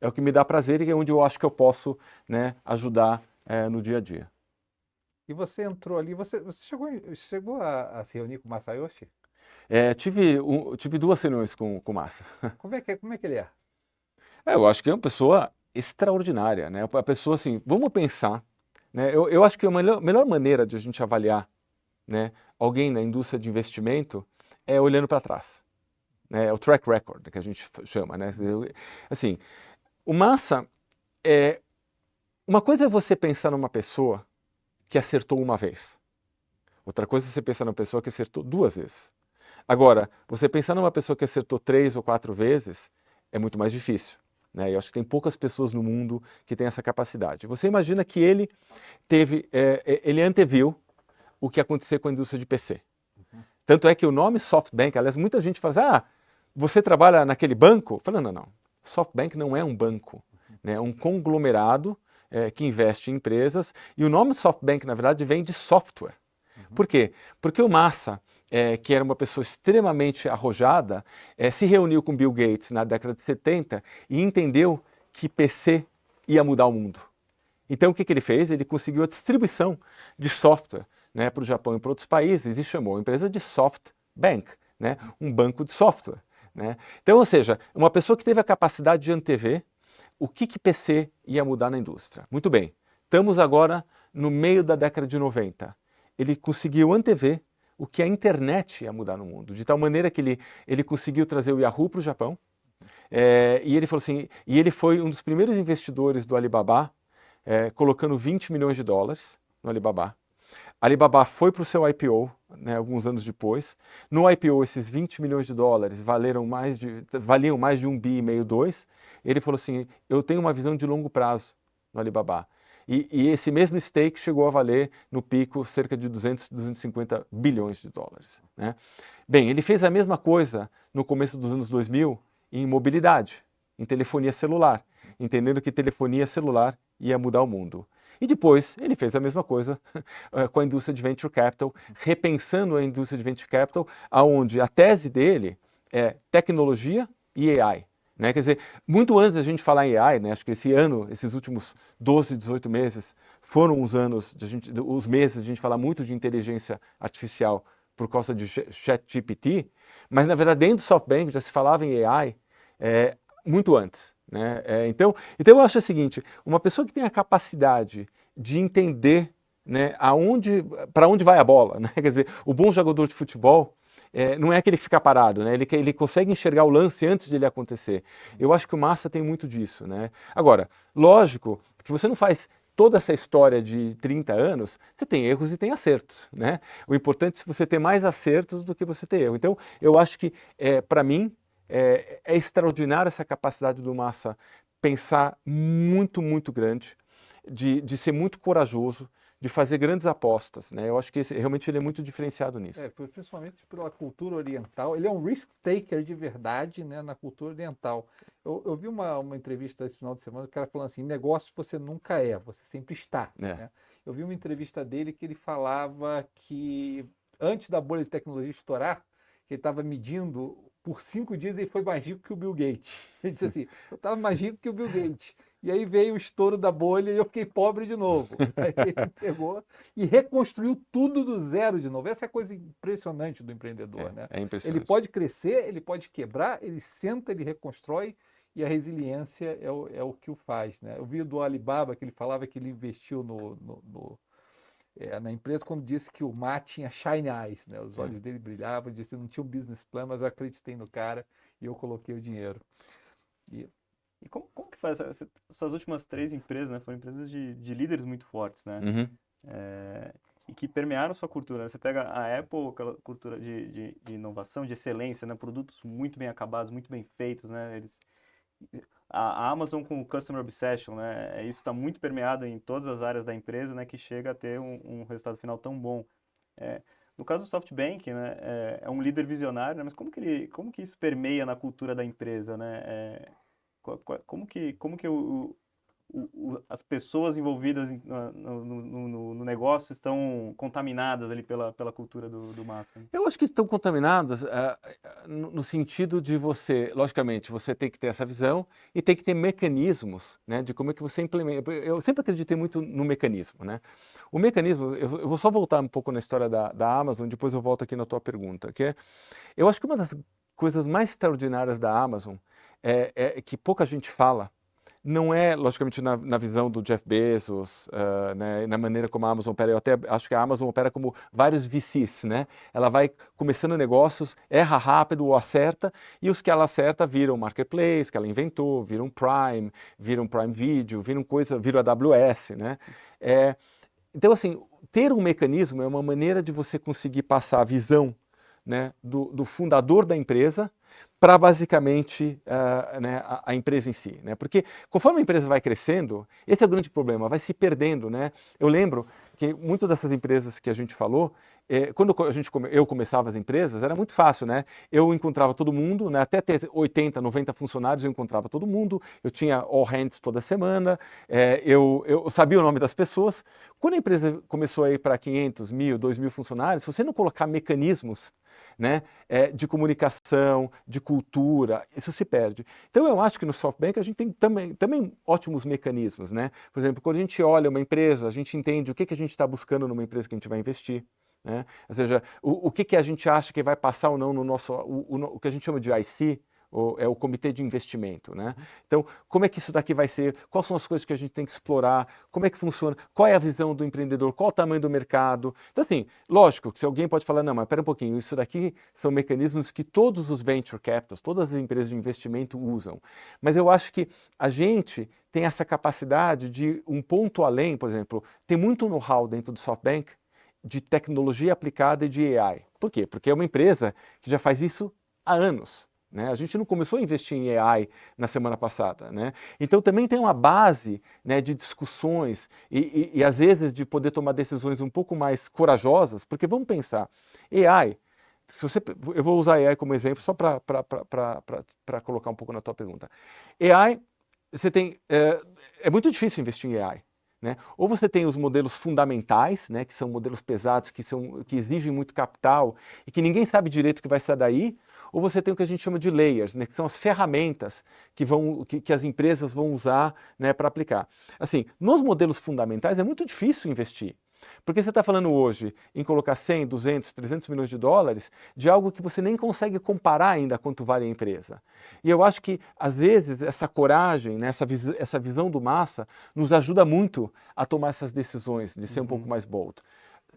[SPEAKER 3] é o que me dá prazer e é onde eu acho que eu posso, né, ajudar no dia a dia.
[SPEAKER 1] E você entrou ali, você chegou a se reunir com o Masayoshi?
[SPEAKER 3] Tive duas reuniões com o Massa.
[SPEAKER 1] Como é que ele é?
[SPEAKER 3] Eu acho que é uma pessoa extraordinária, né? A pessoa, assim, vamos pensar, né? Eu acho que a melhor maneira de a gente avaliar, né, alguém na indústria de investimento é olhando para trás, né? É o track record que a gente chama, né? Assim, o Massa, uma coisa é você pensar numa pessoa que acertou uma vez. Outra coisa é você pensar numa pessoa que acertou 2 vezes. Agora, você pensar numa pessoa que acertou 3 ou 4 vezes é muito mais difícil, né? Eu acho que tem poucas pessoas no mundo que têm essa capacidade. Você imagina que ele anteviu o que ia acontecer com a indústria de PC. Tanto é que o nome SoftBank, aliás, muita gente fala assim, você trabalha naquele banco? Eu falo, não. SoftBank não é um banco, né? É um conglomerado que investe em empresas, e o nome SoftBank, na verdade, vem de software. Por quê? Porque o Massa, que era uma pessoa extremamente arrojada, se reuniu com Bill Gates na década de 70 e entendeu que PC ia mudar o mundo. Então, o que ele fez? Ele conseguiu a distribuição de software, né, para o Japão e para outros países e chamou a empresa de SoftBank, né, um banco de software. Né? Então, ou seja, uma pessoa que teve a capacidade de antever o que PC ia mudar na indústria. Muito bem, estamos agora no meio da década de 90. Ele conseguiu antever o que a internet ia mudar no mundo, de tal maneira que ele conseguiu trazer o Yahoo para o Japão, e ele falou assim, e ele foi um dos primeiros investidores do Alibaba, colocando 20 milhões de dólares no Alibaba. Alibaba foi para o seu IPO, né, alguns anos depois. No IPO, esses 20 milhões de dólares valiam mais de 1,5 bi, 2. Ele falou assim, eu tenho uma visão de longo prazo no Alibaba. E esse mesmo stake chegou a valer, no pico, cerca de 250 bilhões de dólares. Né? Bem, ele fez a mesma coisa no começo dos anos 2000 em mobilidade, em telefonia celular, entendendo que telefonia celular ia mudar o mundo. E depois ele fez a mesma coisa com a indústria de Venture Capital, repensando a indústria de Venture Capital, onde a tese dele é tecnologia e AI. Né? Quer dizer, muito antes da gente falar em AI, né? Acho que esse ano, esses últimos 12, 18 meses, foram os meses de a gente falar muito de inteligência artificial por causa de ChatGPT, mas na verdade dentro do SoftBank já se falava em AI muito antes. Né? Então eu acho o seguinte, uma pessoa que tem a capacidade de entender, né, para onde vai a bola, né? Quer dizer, o bom jogador de futebol não é aquele que fica parado, né? Ele consegue enxergar o lance antes de ele acontecer. Eu acho que o Massa tem muito disso. Né? Agora, lógico que você não faz toda essa história de 30 anos, você tem erros e tem acertos. Né? O importante é você ter mais acertos do que você ter erro. Então, eu acho que, para mim, é extraordinária essa capacidade do Massa pensar muito, muito grande, de ser muito corajoso, de fazer grandes apostas. Né? Eu acho que realmente ele é muito diferenciado nisso.
[SPEAKER 1] Principalmente pela cultura oriental. Ele é um risk-taker de verdade, né, na cultura oriental. Eu vi uma entrevista esse final de semana, o cara falando assim, negócio você nunca você sempre está. Né? Eu vi uma entrevista dele que ele falava que antes da bolha de tecnologia estourar, ele estava medindo, por 5 dias ele foi mais rico que o Bill Gates. Ele disse assim, eu estava mais rico que o Bill Gates. E aí veio o estouro da bolha e eu fiquei pobre de novo. Aí ele pegou e reconstruiu tudo do zero de novo. Essa é a coisa impressionante do empreendedor. Né?
[SPEAKER 3] É impressionante.
[SPEAKER 1] Ele pode crescer, ele pode quebrar, ele senta, ele reconstrói, e a resiliência é o que o faz. Né? Eu vi do Alibaba que ele falava que ele investiu na empresa quando disse que o Ma tinha shine eyes, né? Os olhos dele brilhavam, disse que não tinha um business plan, mas eu acreditei no cara e eu coloquei o dinheiro.
[SPEAKER 2] E como que faz? Essas últimas 3 empresas, né, foram empresas de líderes muito fortes, né?
[SPEAKER 3] Uhum.
[SPEAKER 2] E que permearam sua cultura. Né? Você pega a Apple, aquela cultura de inovação, de excelência, né? Produtos muito bem acabados, muito bem feitos, né? A Amazon com o Customer Obsession, né? Isso está muito permeado em todas as áreas da empresa, né? Que chega a ter um resultado final tão bom. No caso do SoftBank, né? É um líder visionário, né? Mas como que isso permeia na cultura da empresa, né? Como que as pessoas envolvidas no negócio estão contaminadas ali pela cultura do Massa?
[SPEAKER 3] Eu acho que estão contaminadas no sentido de você, logicamente, você tem que ter essa visão e tem que ter mecanismos, né, de como é que você implementa. Eu sempre acreditei muito no mecanismo. Né? O mecanismo, eu vou só voltar um pouco na história da Amazon, depois eu volto aqui na tua pergunta, eu acho que uma das coisas mais extraordinárias da Amazon é que pouca gente fala, não é, logicamente, na visão do Jeff Bezos, né, na maneira como a Amazon opera. Eu até acho que a Amazon opera como vários VCs, né? Ela vai começando negócios, erra rápido ou acerta, e os que ela acerta viram Marketplace, que ela inventou, viram Prime Video, viram a AWS, né? Então, assim, ter um mecanismo é uma maneira de você conseguir passar a visão, né, do fundador da empresa para basicamente né, a empresa em si. Né? Porque conforme a empresa vai crescendo, esse é o grande problema, vai se perdendo. Né? Eu lembro que muitas dessas empresas que a gente falou, quando eu começava as empresas, era muito fácil, né? Eu encontrava todo mundo, né? Até ter 80, 90 funcionários, eu encontrava todo mundo, eu tinha all hands toda semana, eu sabia o nome das pessoas. Quando a empresa começou a ir para 500, 1.000, 2.000 funcionários, se você não colocar mecanismos, né, de comunicação, de cultura, isso se perde. Então eu acho que no SoftBank a gente tem também ótimos mecanismos, né? Por exemplo, quando a gente olha uma empresa, a gente entende o que a gente está buscando numa empresa que a gente vai investir, né? Ou seja, o que a gente acha que vai passar ou não no nosso, o que a gente chama de IC, é o comitê de investimento, né? Então, como é que isso daqui vai ser? Quais são as coisas que a gente tem que explorar? Como é que funciona? Qual é a visão do empreendedor? Qual o tamanho do mercado? Então, assim, lógico que se alguém pode falar, não, mas espera um pouquinho, isso daqui são mecanismos que todos os venture capitals, todas as empresas de investimento usam. Mas eu acho que a gente tem essa capacidade de um ponto além, por exemplo, tem muito know-how dentro do SoftBank de tecnologia aplicada e de AI. Por quê? Porque é uma empresa que já faz isso há anos. Né? A gente não começou a investir em AI na semana passada. Né? Então também tem uma base, né, de discussões e às vezes de poder tomar decisões um pouco mais corajosas, porque vamos pensar, AI, eu vou usar AI como exemplo só para colocar um pouco na tua pergunta. AI, é muito difícil investir em AI. Né? Ou você tem os modelos fundamentais, né, que são modelos pesados, que exigem muito capital e que ninguém sabe direito o que vai sair daí, ou você tem o que a gente chama de layers, né, que são as ferramentas que as empresas vão usar, né, para aplicar. Assim, nos modelos fundamentais é muito difícil investir. Porque você está falando hoje em colocar 100, 200, 300 milhões de dólares de algo que você nem consegue comparar ainda quanto vale a empresa. E eu acho que, às vezes, essa coragem, né, essa visão do massa nos ajuda muito a tomar essas decisões de ser um pouco mais bold.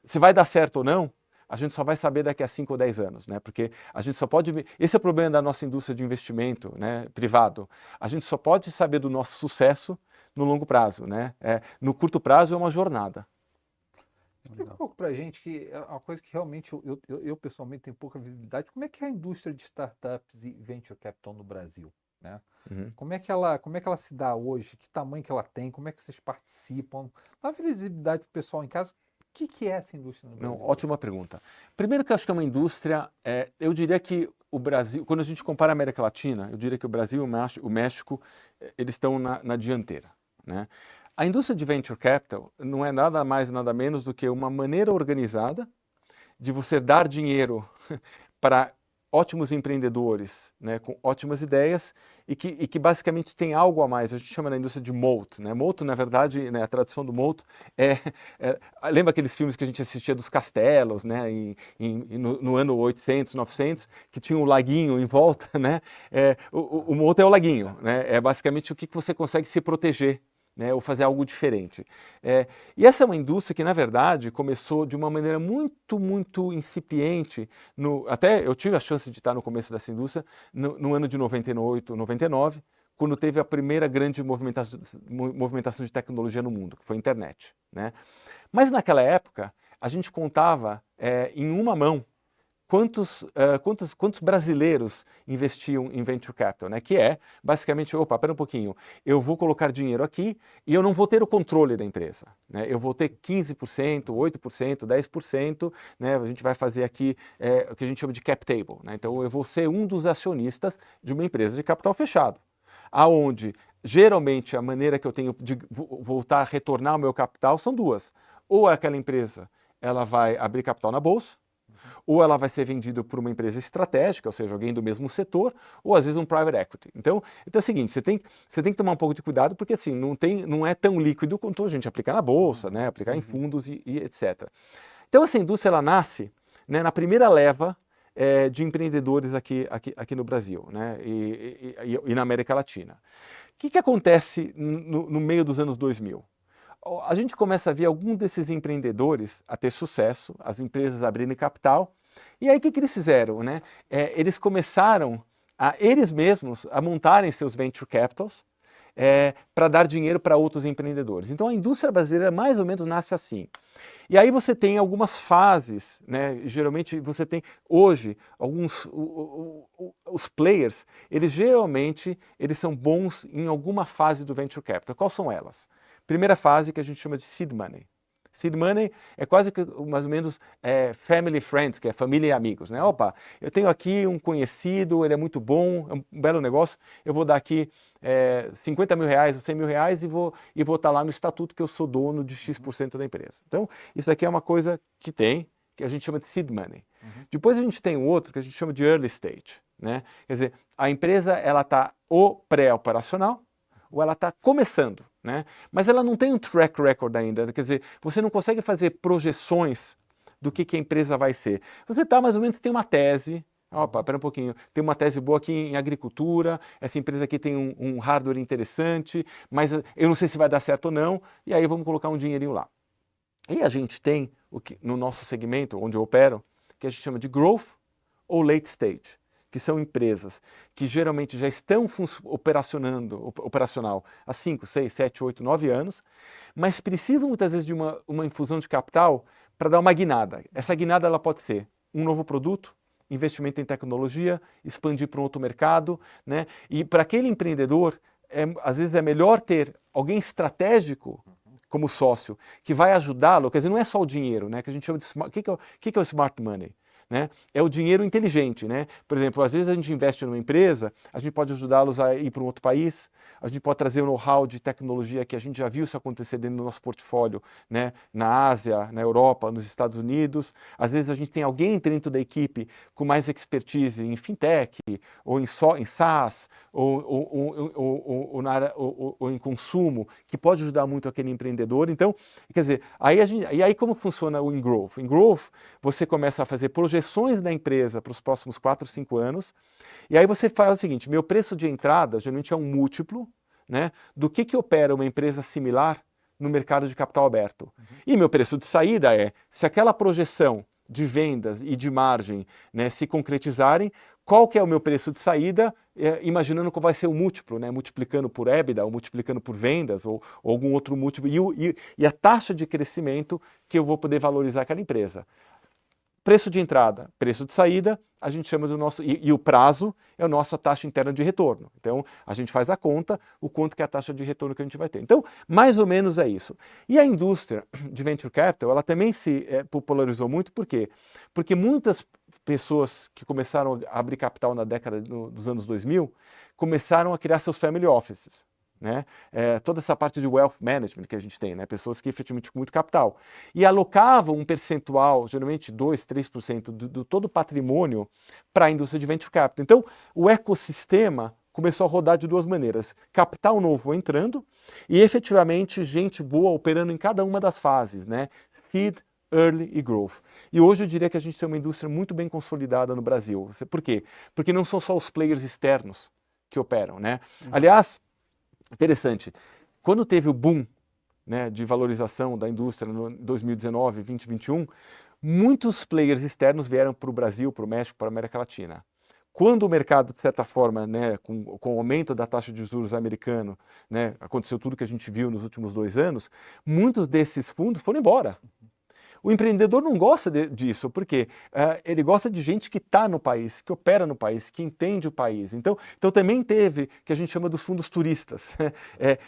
[SPEAKER 3] Se vai dar certo ou não, a gente só vai saber daqui a 5 ou 10 anos, né? Porque a gente só pode... Esse é o problema da nossa indústria de investimento, né, privado. A gente só pode saber do nosso sucesso no longo prazo, né? No curto prazo é uma jornada.
[SPEAKER 1] Explica um pouco para a gente, que é uma coisa que realmente eu pessoalmente tenho pouca visibilidade. Como é que é a indústria de startups e venture capital no Brasil? Né? Como é que ela se dá hoje? Que tamanho que ela tem? Como é que vocês participam? Dá visibilidade para o pessoal em casa. O que é essa indústria no Brasil?
[SPEAKER 3] Não, ótima pergunta. Primeiro que eu acho que é uma indústria, eu diria que o Brasil, quando a gente compara a América Latina, eu diria que o Brasil e o México, eles estão na dianteira, né? A indústria de venture capital não é nada mais, nada menos do que uma maneira organizada de você dar dinheiro para ótimos empreendedores, né, com ótimas ideias e que basicamente tem algo a mais. A gente chama na indústria de moat. Né? Moat, na verdade, né, a tradução do moat lembra aqueles filmes que a gente assistia dos castelos, né, no ano 800, 900, que tinha um laguinho em volta, né? O moat é o laguinho, né? É basicamente o que você consegue se proteger, né, ou fazer algo diferente. E essa é uma indústria que, na verdade, começou de uma maneira muito, muito incipiente. Até eu tive a chance de estar no começo dessa indústria, no ano de 98, 99, quando teve a primeira grande movimentação de tecnologia no mundo, que foi a internet. Né? Mas naquela época, a gente contava em uma mão quantos brasileiros investiam em venture capital, né? Que é, basicamente, opa, espera um pouquinho, eu vou colocar dinheiro aqui e eu não vou ter o controle da empresa, né? Eu vou ter 15%, 8%, 10%, né? A gente vai fazer aqui o que a gente chama de cap table, né? Então, eu vou ser um dos acionistas de uma empresa de capital fechado, aonde, geralmente, a maneira que eu tenho de voltar a retornar o meu capital são duas. Ou aquela empresa, ela vai abrir capital na bolsa, ou ela vai ser vendida por uma empresa estratégica, ou seja, alguém do mesmo setor, ou às vezes um private equity. Então é o seguinte, você tem que tomar um pouco de cuidado, porque assim, não é tão líquido quanto a gente aplicar na bolsa, né, aplicar em fundos e etc. Então essa indústria, ela nasce, né, na primeira leva de empreendedores aqui no Brasil, né, e na América Latina. O que acontece no meio dos anos 2000? A gente começa a ver alguns desses empreendedores a ter sucesso, as empresas abrirem capital, e aí o que eles fizeram? Né? Eles começaram, eles mesmos, a montarem seus venture capitals para dar dinheiro para outros empreendedores. Então a indústria brasileira mais ou menos nasce assim. E aí você tem algumas fases, né? Geralmente você tem, hoje, os players, geralmente são bons em alguma fase do venture capital. Quais são elas? Primeira fase que a gente chama de seed money. Seed money é quase que mais ou menos family friends, que é família e amigos, né? Opa, eu tenho aqui um conhecido, ele é muito bom, é um belo negócio, eu vou dar aqui 50 mil reais ou 100 mil reais e vou estar lá no estatuto que eu sou dono de X% da empresa. Então, isso aqui é uma coisa que a gente chama de seed money. Depois a gente tem um outro que a gente chama de early stage, né? Quer dizer, a empresa ela está ou pré-operacional ou ela está começando, né? Mas ela não tem um track record ainda, quer dizer, você não consegue fazer projeções do que a empresa vai ser. Você mais ou menos tem uma tese. Opa, espera um pouquinho, tem uma tese boa aqui em agricultura, essa empresa aqui tem um hardware interessante, mas eu não sei se vai dar certo ou não, e aí vamos colocar um dinheirinho lá. E a gente tem, no nosso segmento, onde eu opero, que a gente chama de growth ou late stage, que são empresas que geralmente já estão operacional há 5, 6, 7, 8, 9 anos, mas precisam muitas vezes de uma infusão de capital para dar uma guinada. Essa guinada ela pode ser um novo produto, investimento em tecnologia, expandir para um outro mercado, né? E para aquele empreendedor, às vezes é melhor ter alguém estratégico como sócio, que vai ajudá-lo, quer dizer, não é só o dinheiro, né? Que a gente chama de smart, que é o smart money? Né? É o dinheiro inteligente, né? Por exemplo, às vezes a gente investe numa empresa, a gente pode ajudá-los a ir para um outro país, a gente pode trazer o know-how de tecnologia que a gente já viu isso acontecer dentro do nosso portfólio, né? Na Ásia, na Europa, nos Estados Unidos. Às vezes a gente tem alguém dentro da equipe com mais expertise em fintech, ou em SaaS, ou em consumo, que pode ajudar muito aquele empreendedor. Então, quer dizer, aí como funciona o growth? Em growth, você começa a fazer projeções da empresa para os próximos 4, 5 anos, e aí você faz o seguinte, meu preço de entrada geralmente é um múltiplo, né, do que opera uma empresa similar no mercado de capital aberto. E meu preço de saída se aquela projeção de vendas e de margem, né, se concretizarem, qual que é o meu preço de saída, imaginando qual vai ser o múltiplo, né, multiplicando por EBITDA, ou multiplicando por vendas, ou algum outro múltiplo, e a taxa de crescimento que eu vou poder valorizar aquela empresa. Preço de entrada, preço de saída, a gente chama do nosso, e o prazo é a nossa taxa interna de retorno. Então, a gente faz a conta, o quanto que é a taxa de retorno que a gente vai ter. Então, mais ou menos é isso. E a indústria de Venture Capital, ela também se popularizou muito, por quê? Porque muitas pessoas que começaram a abrir capital na década dos anos 2000, começaram a criar seus family offices. Né? Toda essa parte de wealth management que a gente tem, né? Pessoas que efetivamente com muito capital, e alocavam um percentual, geralmente 2, 3% do todo o patrimônio para a indústria de venture capital. Então, o ecossistema começou a rodar de duas maneiras, capital novo entrando e efetivamente gente boa operando em cada uma das fases, né? Seed, Early e Growth. E hoje eu diria que a gente tem uma indústria muito bem consolidada no Brasil. Por quê? Porque não são só os players externos que operam, né? Aliás, interessante, quando teve o boom, né, de valorização da indústria no 2019, 2021, muitos players externos vieram para o Brasil, para o México, para a América Latina. Quando o mercado, de certa forma, né, com o aumento da taxa de juros americano, né, aconteceu tudo que a gente viu nos últimos 2 anos, muitos desses fundos foram embora. O empreendedor não gosta disso, porque ele gosta de gente que está no país, que opera no país, que entende o país. Então também teve, que a gente chama dos fundos turistas.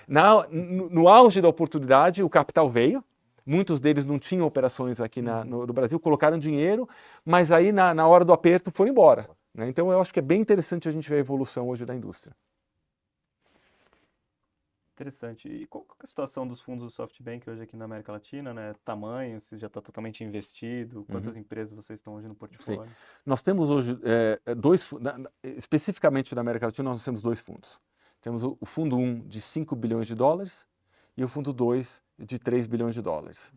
[SPEAKER 3] No auge da oportunidade, o capital veio, muitos deles não tinham operações aqui no Brasil, colocaram dinheiro, mas aí na hora do aperto foram embora. Né? Então eu acho que é bem interessante a gente ver a evolução hoje da indústria.
[SPEAKER 2] Interessante. E qual que é a situação dos fundos do SoftBank hoje aqui na América Latina, né? Tamanho, se já está totalmente investido, quantas empresas vocês estão hoje no portfólio?
[SPEAKER 3] Sim. Nós temos hoje especificamente na América Latina, nós temos 2 fundos. Temos o fundo 1 de 5 bilhões de dólares e o fundo 2 de 3 bilhões de dólares.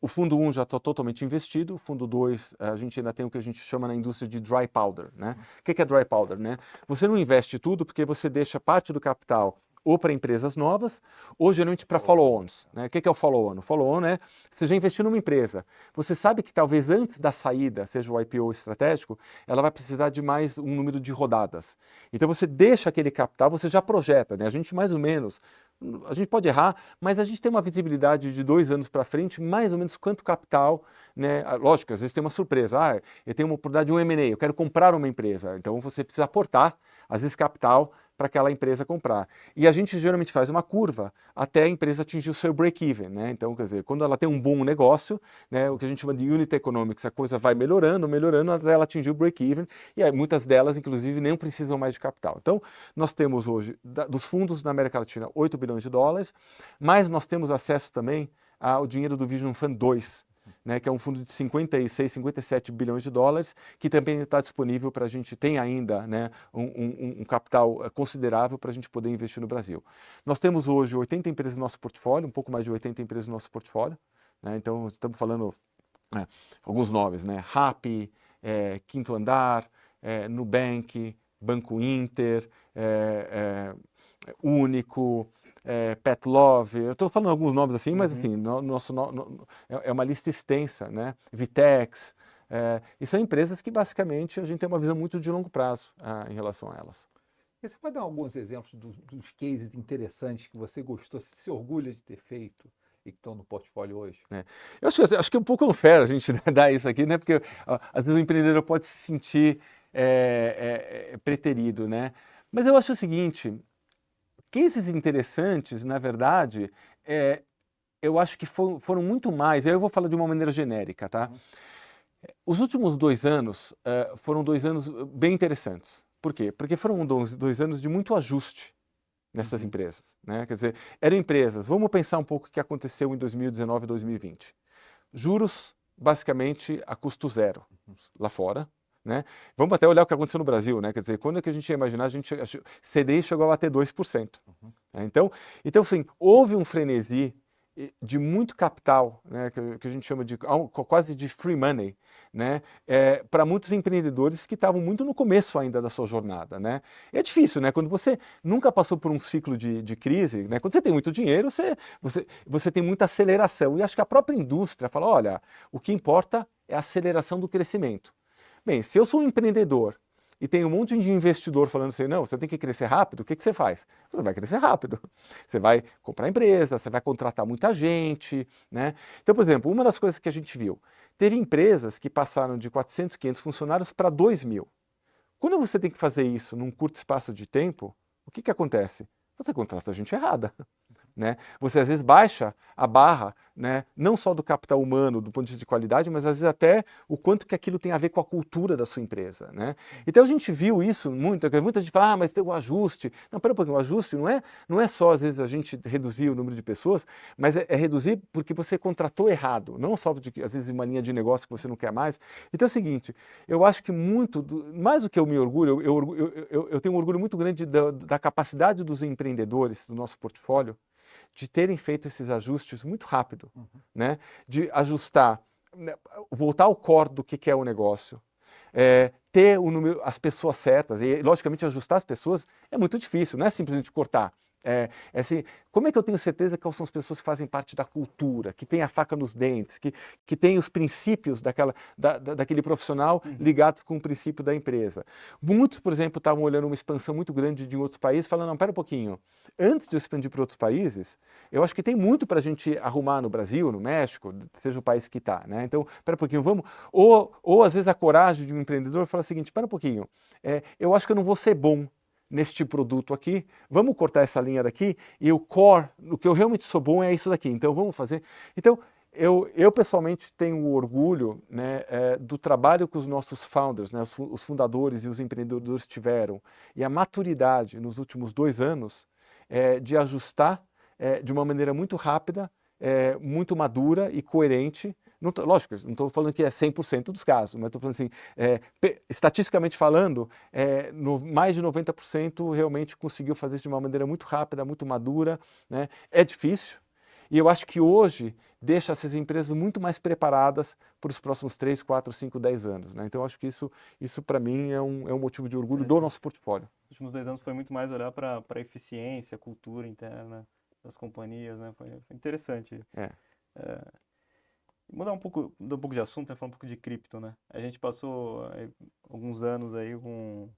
[SPEAKER 3] O fundo 1 já está totalmente investido, o fundo 2 a gente ainda tem o que a gente chama na indústria de dry powder. Né? O que é dry powder? Né? Você não investe tudo porque você deixa parte do capital ou para empresas novas, ou geralmente para follow-ons. Né? O que é o follow-on? O follow-on é, você já investiu numa empresa, você sabe que talvez antes da saída, seja o IPO estratégico, ela vai precisar de mais um número de rodadas. Então você deixa aquele capital, você já projeta, né? A gente mais ou menos, a gente pode errar, mas a gente tem uma visibilidade de 2 anos para frente, mais ou menos quanto capital, né? Lógico, às vezes tem uma surpresa, eu tenho uma oportunidade de um M&A, eu quero comprar uma empresa, então você precisa aportar, às vezes capital, para aquela empresa comprar. E a gente geralmente faz uma curva até a empresa atingir o seu break-even, né? Então, quer dizer, quando ela tem um bom negócio, né, o que a gente chama de unit economics, a coisa vai melhorando, melhorando até ela atingir o break-even, e aí muitas delas, inclusive, nem precisam mais de capital. Então, nós temos hoje, dos fundos na América Latina, 8 bilhões de dólares, mas nós temos acesso também ao dinheiro do Vision Fund 2, né, que é um fundo de 56, 57 bilhões de dólares, que também está disponível para a gente, tem ainda, né, um capital considerável para a gente poder investir no Brasil. Nós temos hoje 80 empresas no nosso portfólio, um pouco mais de 80 empresas no nosso portfólio, né, então estamos falando alguns nomes, né, Rappi, Quinto Andar, Nubank, Banco Inter, Único, Pet Love, eu estou falando alguns nomes assim, mas assim, é uma lista extensa, né? Vitex, e são empresas que basicamente a gente tem uma visão muito de longo prazo em relação a elas.
[SPEAKER 1] E você pode dar alguns exemplos dos cases interessantes que você gostou, se orgulha de ter feito e que estão no portfólio hoje?
[SPEAKER 3] Eu acho que é um pouco unfair a gente dar isso aqui, né? Porque às vezes o empreendedor pode se sentir preterido, né? Mas eu acho o seguinte, cases interessantes, na verdade, eu acho que foram muito mais, eu vou falar de uma maneira genérica, tá? Os últimos 2 anos foram 2 anos bem interessantes. Por quê? Porque foram 2 anos de muito ajuste nessas empresas, né? Quer dizer, eram empresas, vamos pensar um pouco o que aconteceu em 2019 e 2020. Juros, basicamente, a custo zero lá fora, né? Vamos até olhar o que aconteceu no Brasil, né? Quer dizer, quando é que a gente ia imaginar, CDI chegou a bater 2%. Né? Então, assim, houve um frenesi de muito capital, né, que a gente chama de quase de free money, né, para muitos empreendedores que estavam muito no começo ainda da sua jornada, né. É difícil, né, quando você nunca passou por um ciclo de crise, né, quando você tem muito dinheiro, você tem muita aceleração, e acho que a própria indústria fala, olha, o que importa é a aceleração do crescimento. Bem, se eu sou um empreendedor e tem um monte de investidor falando assim, não, você tem que crescer rápido, o que você faz? Você vai crescer rápido. Você vai comprar empresa, você vai contratar muita gente, né? Então, por exemplo, uma das coisas que a gente viu, teve empresas que passaram de 400, 500 funcionários para 2.000. Quando você tem que fazer isso num curto espaço de tempo, o que acontece? Você contrata a gente errada. Né? Você às vezes baixa a barra, né? Não só do capital humano, do ponto de vista de qualidade, mas às vezes até o quanto que aquilo tem a ver com a cultura da sua empresa. Né? Então a gente viu isso muito, muita gente fala, mas tem um ajuste. Não, pera um pouquinho, o ajuste não é só às vezes a gente reduzir o número de pessoas, mas é reduzir porque você contratou errado, não só às vezes uma linha de negócio que você não quer mais. Então é o seguinte, eu acho que mais do que eu me orgulho, eu tenho um orgulho muito grande da capacidade dos empreendedores do nosso portfólio de terem feito esses ajustes muito rápido, né? De ajustar, né? Voltar ao core do que é o negócio, ter as pessoas certas, e logicamente ajustar as pessoas é muito difícil, não é simplesmente cortar. Assim, como é que eu tenho certeza que são as pessoas que fazem parte da cultura, que têm a faca nos dentes, que têm os princípios daquele profissional ligados com o princípio da empresa? Muitos, por exemplo, estavam olhando uma expansão muito grande de outros países, falando, não, pera um pouquinho, antes de eu expandir para outros países, eu acho que tem muito para a gente arrumar no Brasil, no México, seja o país que está, né? Então, pera um pouquinho, vamos... Ou às vezes a coragem de um empreendedor fala o seguinte, pera um pouquinho, eu acho que eu não vou ser bom neste produto aqui, vamos cortar essa linha daqui, e o core, o que eu realmente sou bom é isso daqui, então vamos fazer. Então, eu pessoalmente tenho orgulho, né, do trabalho que os nossos founders, né, os fundadores e os empreendedores tiveram, e a maturidade nos últimos 2 anos de ajustar de uma maneira muito rápida, muito madura e coerente. Lógico, não estou falando que é 100% dos casos, mas estou falando assim, estatisticamente falando, mais de 90% realmente conseguiu fazer isso de uma maneira muito rápida, muito madura, né? É difícil, e eu acho que hoje deixa essas empresas muito mais preparadas para os próximos 3, 4, 5, 10 anos. Né? Então, eu acho que isso para mim é um motivo de orgulho do nosso portfório.
[SPEAKER 2] Os últimos 2 anos foi muito mais olhar para a eficiência, a cultura interna das companhias, né? Foi interessante. Mudar um pouco de assunto, né? Falar um pouco de cripto, né? A gente passou alguns anos aí com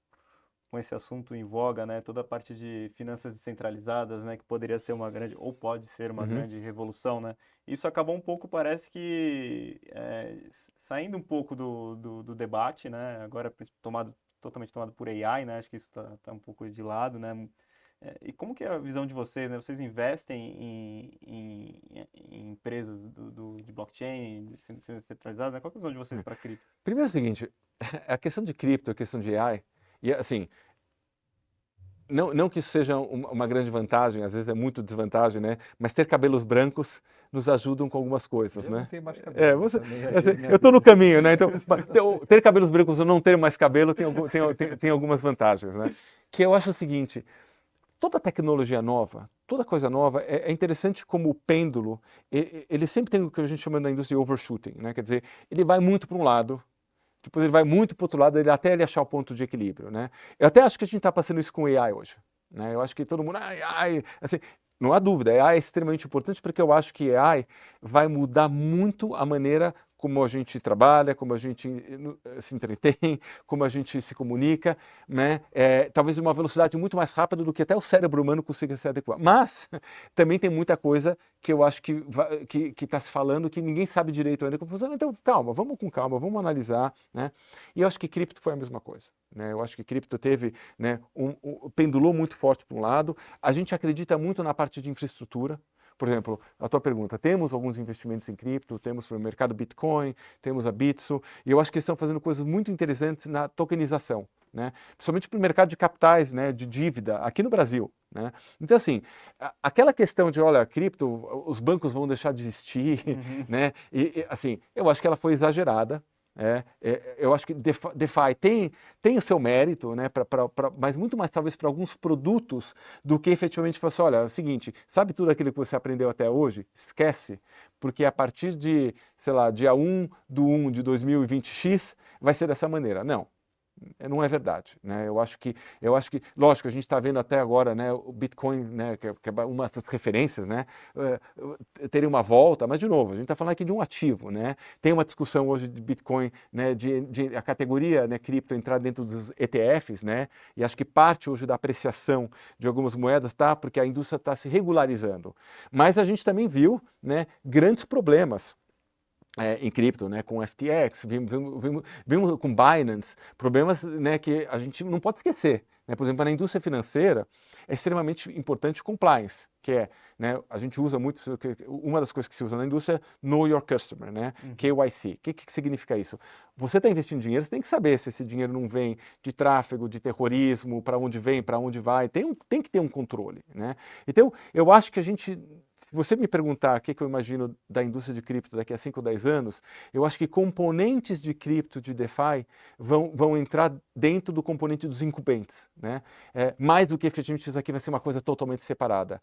[SPEAKER 2] esse assunto em voga, né? Toda a parte de finanças descentralizadas, né? Que poderia ser uma grande, ou pode ser uma grande revolução, né? Isso acabou um pouco, parece que saindo um pouco do debate, né? Agora totalmente tomado por AI, né? Acho que isso tá um pouco de lado, né? E como que é a visão de vocês, né? Vocês investem em empresas de blockchain, centralizadas, né? Qual que é a visão de vocês para cripto?
[SPEAKER 3] Primeiro é o seguinte, a questão de cripto, a questão de AI, e assim, não que isso seja uma grande vantagem, às vezes é muito desvantagem, né? Mas ter cabelos brancos nos ajudam com algumas coisas,
[SPEAKER 1] Eu
[SPEAKER 3] né?
[SPEAKER 1] não tenho mais cabelo.
[SPEAKER 3] Eu estou no caminho, né? Então, ter cabelos brancos ou não ter mais cabelo tem algumas vantagens, né? Que eu acho o seguinte, toda tecnologia nova, toda coisa nova, é interessante como o pêndulo, ele sempre tem o que a gente chama na indústria de overshooting, né? Quer dizer, ele vai muito para um lado, depois ele vai muito para o outro lado, até ele achar o ponto de equilíbrio, né? Eu até acho que a gente está passando isso com AI hoje, né? Eu acho que todo mundo, AI, assim, não há dúvida, AI é extremamente importante porque eu acho que AI vai mudar muito a maneira como a gente trabalha, como a gente se entretém, como a gente se comunica, né? Talvez de uma velocidade muito mais rápida do que até o cérebro humano consiga se adequar. Mas também tem muita coisa que eu acho que está se falando que ninguém sabe direito ainda como funciona. Então, calma, vamos com calma, vamos analisar, né? E eu acho que cripto foi a mesma coisa, né? Eu acho que cripto teve, né, pendulou muito forte para um lado. A gente acredita muito na parte de infraestrutura. Por exemplo, a tua pergunta, temos alguns investimentos em cripto, temos o mercado Bitcoin, temos a Bitso, e eu acho que eles estão fazendo coisas muito interessantes na tokenização, né? Principalmente para o mercado de capitais, né, de dívida, aqui no Brasil, né? Então, assim, aquela questão de, olha, cripto, os bancos vão deixar de existir, né? Assim, eu acho que ela foi exagerada. Eu acho que DeFi tem o seu mérito, né, mas muito mais talvez para alguns produtos do que efetivamente falar assim, olha, é o seguinte, sabe tudo aquilo que você aprendeu até hoje? Esquece, porque a partir de, sei lá, dia 1/1 de 2020X vai ser dessa maneira. Não é verdade, né? Eu acho que, lógico, a gente está vendo até agora, né, o Bitcoin, né, que é uma das referências, né, teria uma volta, mas de novo, a gente está falando aqui de um ativo, né? Tem uma discussão hoje de Bitcoin, né, de a categoria, né, cripto entrar dentro dos ETFs, né? E acho que parte hoje da apreciação de algumas moedas tá porque a indústria está se regularizando. Mas a gente também viu, né, grandes problemas em cripto, né, com FTX, vimos com Binance, problemas, né, que a gente não pode esquecer, né? Por exemplo, na indústria financeira é extremamente importante compliance, que é, né, a gente usa muito, uma das coisas que se usa na indústria é Know Your Customer, né, KYC. O que significa isso? Você está investindo dinheiro, você tem que saber se esse dinheiro não vem de tráfego, de terrorismo, para onde vem, para onde vai, tem que ter um controle, né? Então, eu acho que a gente... Se você me perguntar o que eu imagino da indústria de cripto daqui a 5 ou 10 anos, eu acho que componentes de cripto, de DeFi, vão entrar dentro do componente dos incumbentes, né? Mais do que efetivamente isso aqui vai ser uma coisa totalmente separada.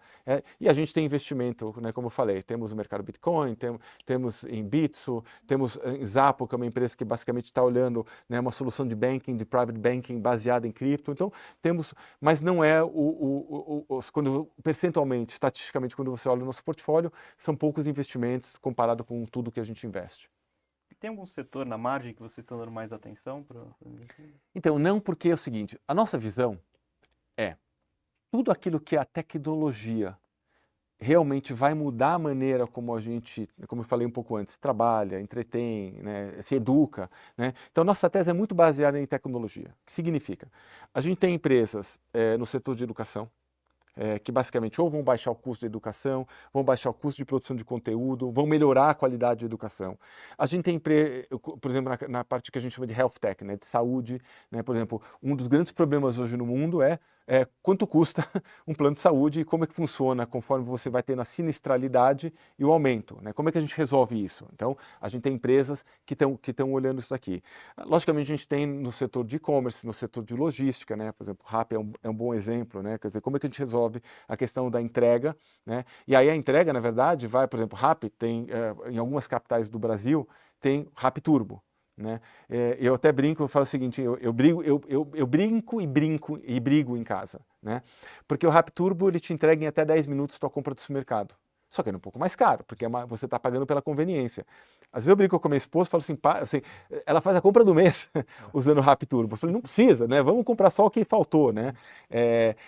[SPEAKER 3] E a gente tem investimento, né, como eu falei, temos o mercado Bitcoin, temos em Bitso, temos em Zapo, que é uma empresa que basicamente está olhando, né, uma solução de banking, de private banking baseada em cripto. Então, temos, mas não é percentualmente, estatisticamente, quando você olha o nosso portfólio, são poucos investimentos comparado com tudo que a gente investe.
[SPEAKER 2] Tem algum setor na margem que você está dando mais atenção para investir?
[SPEAKER 3] Então, não, porque é o seguinte, a nossa visão é tudo aquilo que a tecnologia realmente vai mudar a maneira como a gente, como eu falei um pouco antes, trabalha, entretém, né, se educa, né? Então, nossa tese é muito baseada em tecnologia. O que significa? A gente tem empresas no setor de educação, que basicamente ou vão baixar o custo da educação, vão baixar o custo de produção de conteúdo, vão melhorar a qualidade da educação. A gente tem, por exemplo, na parte que a gente chama de health tech, né, de saúde, né, por exemplo, um dos grandes problemas hoje no mundo é quanto custa um plano de saúde e como é que funciona conforme você vai tendo a sinistralidade e o aumento, né? Como é que a gente resolve isso? Então, a gente tem empresas que estão olhando isso daqui. Logicamente, a gente tem no setor de e-commerce, no setor de logística, né? Por exemplo, o Rappi é um bom exemplo, né? Quer dizer, como é que a gente resolve a questão da entrega, né? E aí a entrega, na verdade, vai, por exemplo, Rappi tem, em algumas capitais do Brasil, tem Rappi Turbo. Né? Eu até brinco, eu falo o seguinte, eu brinco e brigo em casa, né? Porque o Rappi Turbo ele te entrega em até 10 minutos tua compra do supermercado, só que é um pouco mais caro, porque você está pagando pela conveniência. Às vezes eu brinco com a minha esposa e falo assim, ela faz a compra do mês usando o RapTurbo. Eu falei, não precisa, né? Vamos comprar só o que faltou, né?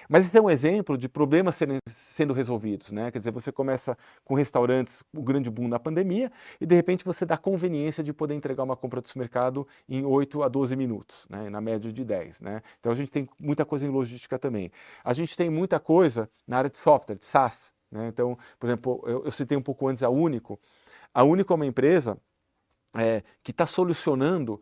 [SPEAKER 3] Mas esse é um exemplo de problemas sendo resolvidos, né? Quer dizer, você começa com restaurantes, o grande boom na pandemia, e de repente você dá a conveniência de poder entregar uma compra do supermercado em 8 a 12 minutos, né? Na média de 10, né? Então a gente tem muita coisa em logística também. A gente tem muita coisa na área de software, de SaaS, né? Então, por exemplo, eu citei um pouco antes a Único. A Único é uma empresa que está solucionando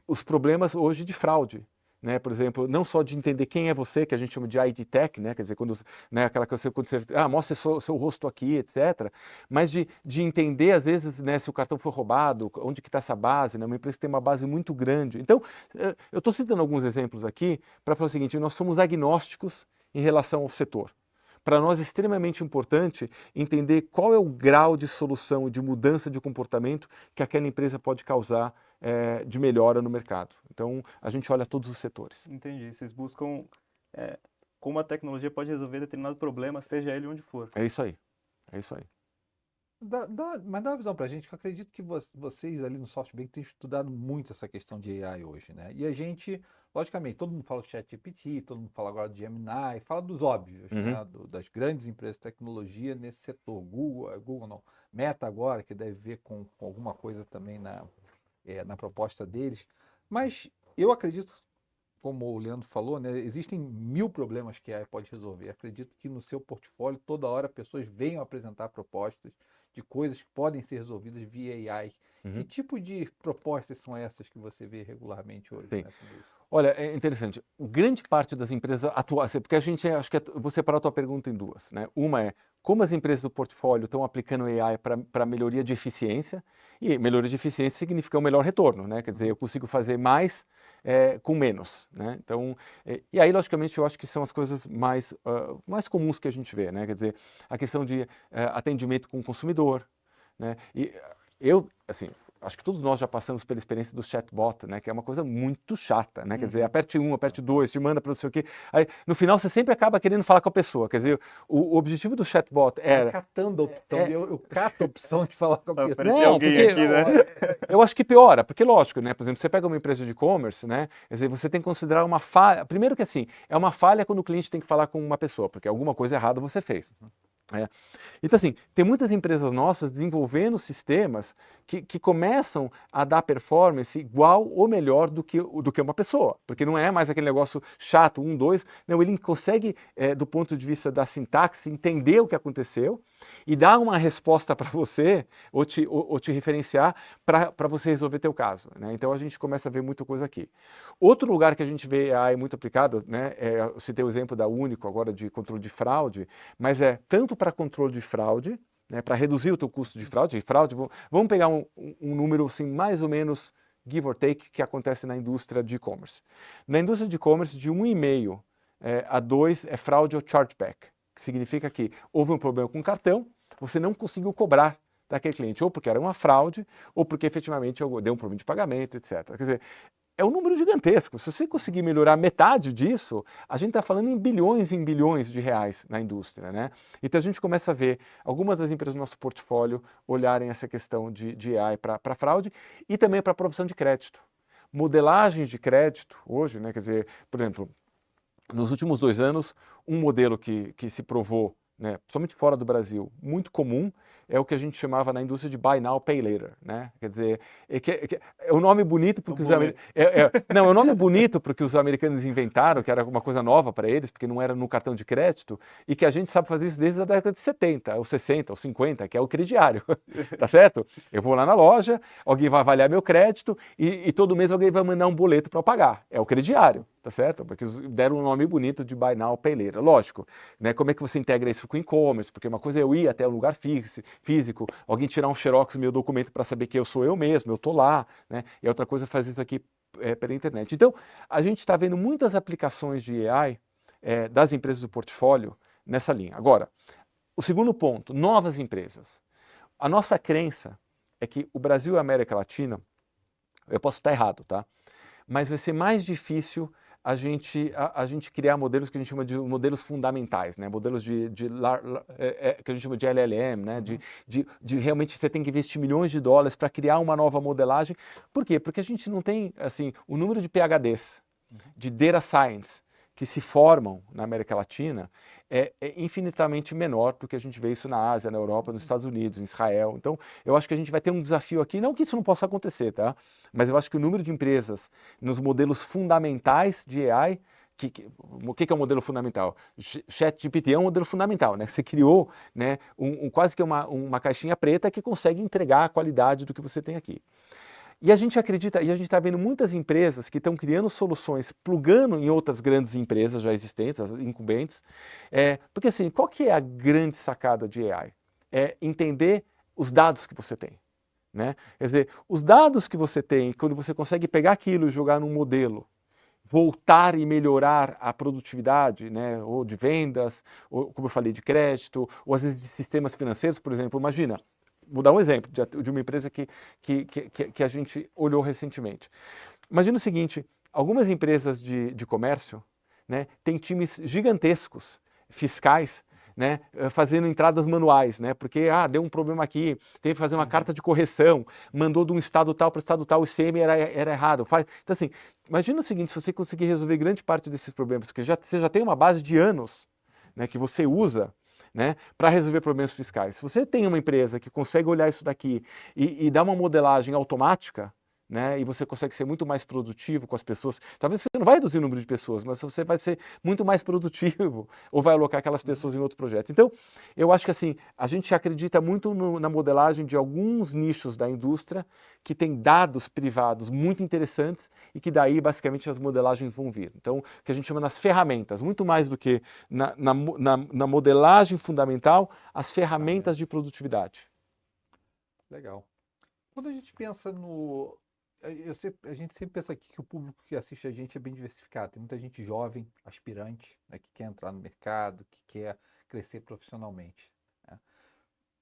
[SPEAKER 3] os problemas hoje de fraude. Né? Por exemplo, não só de entender quem é você, que a gente chama de ID Tech, né? Quer dizer, quando, né, aquela coisa quando você mostra seu rosto aqui, etc. Mas de entender, às vezes, né, se o cartão foi roubado, onde que está essa base, né? Uma empresa que tem uma base muito grande. Então, eu estou citando alguns exemplos aqui para falar o seguinte, nós somos agnósticos em relação ao setor. Para nós é extremamente importante entender qual é o grau de solução e de mudança de comportamento que aquela empresa pode causar de melhora no mercado. Então, a gente olha todos os setores.
[SPEAKER 2] Entendi. Vocês buscam como a tecnologia pode resolver determinado problema, seja ele onde for.
[SPEAKER 3] É isso aí. É isso aí.
[SPEAKER 1] Mas dá uma visão pra gente, que eu acredito que vocês ali no SoftBank têm estudado muito essa questão de AI hoje, né? E a gente, logicamente, todo mundo fala do ChatGPT, todo mundo fala agora do Gemini, fala dos óbvios, né? Das grandes empresas de tecnologia nesse setor. Google não, Meta agora, que deve ver com alguma coisa também na proposta deles. Mas eu acredito, como o Leandro falou, né, existem 1000 problemas que a AI pode resolver. Acredito que no seu portfólio, toda hora, pessoas venham apresentar propostas de coisas que podem ser resolvidas via AI. Que tipo de propostas são essas que você vê regularmente hoje nessa indústria?
[SPEAKER 3] Olha, é interessante. Grande parte das empresas atuais, porque a gente, acho que vou separar a tua pergunta em duas, né? Uma é como as empresas do portfólio estão aplicando AI para melhoria de eficiência, e melhoria de eficiência significa um melhor retorno, né? Quer dizer, eu consigo fazer mais com menos, né? Então, e aí, logicamente, eu acho que são as coisas mais comuns que a gente vê, né? Quer dizer, a questão de atendimento com o consumidor, né? E eu, assim, acho que todos nós já passamos pela experiência do chatbot, né? Que é uma coisa muito chata, né? Quer dizer, aperte 1, aperte 2, te manda para não sei o quê. Aí, no final, você sempre acaba querendo falar com a pessoa. Quer dizer, o objetivo do chatbot era...
[SPEAKER 1] catando a opção, eu cato a opção de falar com a pessoa.
[SPEAKER 3] Não, porque
[SPEAKER 2] aqui, né?
[SPEAKER 3] eu acho que piora, porque lógico, né? Por exemplo, você pega uma empresa de e-commerce, né? Quer dizer, você tem que considerar uma falha... Primeiro que assim, é uma falha quando o cliente tem que falar com uma pessoa, porque alguma coisa errada você fez. Então, assim, tem muitas empresas nossas desenvolvendo sistemas que começam a dar performance igual ou melhor do que uma pessoa, porque não é mais aquele negócio chato, 1, 2, não, ele consegue, do ponto de vista da sintaxe, entender o que aconteceu e dar uma resposta para você, ou te referenciar para você resolver teu caso, né? Então a gente começa a ver muita coisa aqui. Outro lugar que a gente vê AI muito aplicado, né, eu citei o exemplo da Único agora de controle de fraude, mas tanto para controle de fraude, né, para reduzir o teu custo de fraude, vamos pegar um número assim, mais ou menos give or take, que acontece na indústria de e-commerce. Na indústria de e-commerce, de 1,5 a 2 é fraude ou chargeback, que significa que houve um problema com o cartão, você não conseguiu cobrar daquele cliente, ou porque era uma fraude, ou porque efetivamente deu um problema de pagamento, etc. Quer dizer, é um número gigantesco. Se você conseguir melhorar metade disso, a gente está falando em bilhões de reais na indústria, né? Então a gente começa a ver algumas das empresas do nosso portfólio olharem essa questão de AI para fraude e também para aprovação de crédito. Modelagem de crédito hoje, né? Quer dizer, por exemplo, nos últimos 2 anos, um modelo que se provou, né, principalmente fora do Brasil, muito comum, é o que a gente chamava na indústria de Buy Now, Pay Later, né? Quer dizer, é um nome bonito porque é um nome bonito porque os americanos inventaram, que era uma coisa nova para eles, porque não era no cartão de crédito, e que a gente sabe fazer isso desde a década de 70, ou 60, ou 50, que é o crediário, tá certo? Eu vou lá na loja, alguém vai avaliar meu crédito e todo mês alguém vai mandar um boleto para eu pagar, é o crediário, tá certo? Porque deram um nome bonito de Buy Now, Pay Later. Lógico, né? Como é que você integra isso com e-commerce? Porque uma coisa é eu ir até um lugar físico, alguém tirar um xerox do meu documento para saber que eu sou eu mesmo, eu tô lá, né? E outra coisa é fazer isso aqui pela internet. Então, a gente está vendo muitas aplicações de AI das empresas do portfólio nessa linha. Agora, o segundo ponto, novas empresas. A nossa crença é que o Brasil e a América Latina, eu posso estar errado, tá? Mas vai ser mais difícil a gente criar modelos que a gente chama de modelos fundamentais, né? Modelos que a gente chama de LLM, né? De realmente você tem que investir milhões de dólares para criar uma nova modelagem. Por quê? Porque a gente não tem, assim, o número de PhDs, de Data Science, que se formam na América Latina é infinitamente menor do que a gente vê isso na Ásia, na Europa, nos Estados Unidos, em Israel. Então, eu acho que a gente vai ter um desafio aqui, não que isso não possa acontecer, tá? Mas eu acho que o número de empresas nos modelos fundamentais de AI, o que é um modelo fundamental? ChatGPT é um modelo fundamental, né? Você criou, né, quase que uma caixinha preta que consegue entregar a qualidade do que você tem aqui. E a gente acredita, e a gente está vendo muitas empresas que estão criando soluções, plugando em outras grandes empresas já existentes, as incumbentes, porque assim, qual que é a grande sacada de AI? É entender os dados que você tem, né? Quer dizer, os dados que você tem, quando você consegue pegar aquilo e jogar num modelo, voltar e melhorar a produtividade, né, ou de vendas, ou como eu falei, de crédito, ou às vezes de sistemas financeiros, por exemplo, imagina, vou dar um exemplo de uma empresa que a gente olhou recentemente. Imagina o seguinte, algumas empresas de comércio, né, têm times gigantescos, fiscais, né, fazendo entradas manuais, né, porque deu um problema aqui, teve que fazer uma carta de correção, mandou de um estado tal para o estado tal, o ICM era errado. Então assim, imagina o seguinte, se você conseguir resolver grande parte desses problemas, porque você já tem uma base de anos, né, que você usa, né, para resolver problemas fiscais. Se você tem uma empresa que consegue olhar isso daqui e dar uma modelagem automática, né, e você consegue ser muito mais produtivo com as pessoas, talvez você não vai reduzir o número de pessoas, mas você vai ser muito mais produtivo ou vai alocar aquelas pessoas em outro projeto. Então, eu acho que assim, a gente acredita muito na modelagem de alguns nichos da indústria que tem dados privados muito interessantes e que daí basicamente as modelagens vão vir. Então, o que a gente chama nas ferramentas, muito mais do que na modelagem fundamental, as ferramentas de produtividade.
[SPEAKER 1] Legal. Quando a gente pensa no... a gente sempre pensa aqui que o público que assiste a gente é bem diversificado. Tem muita gente jovem, aspirante, né, que quer entrar no mercado, que quer crescer profissionalmente, né?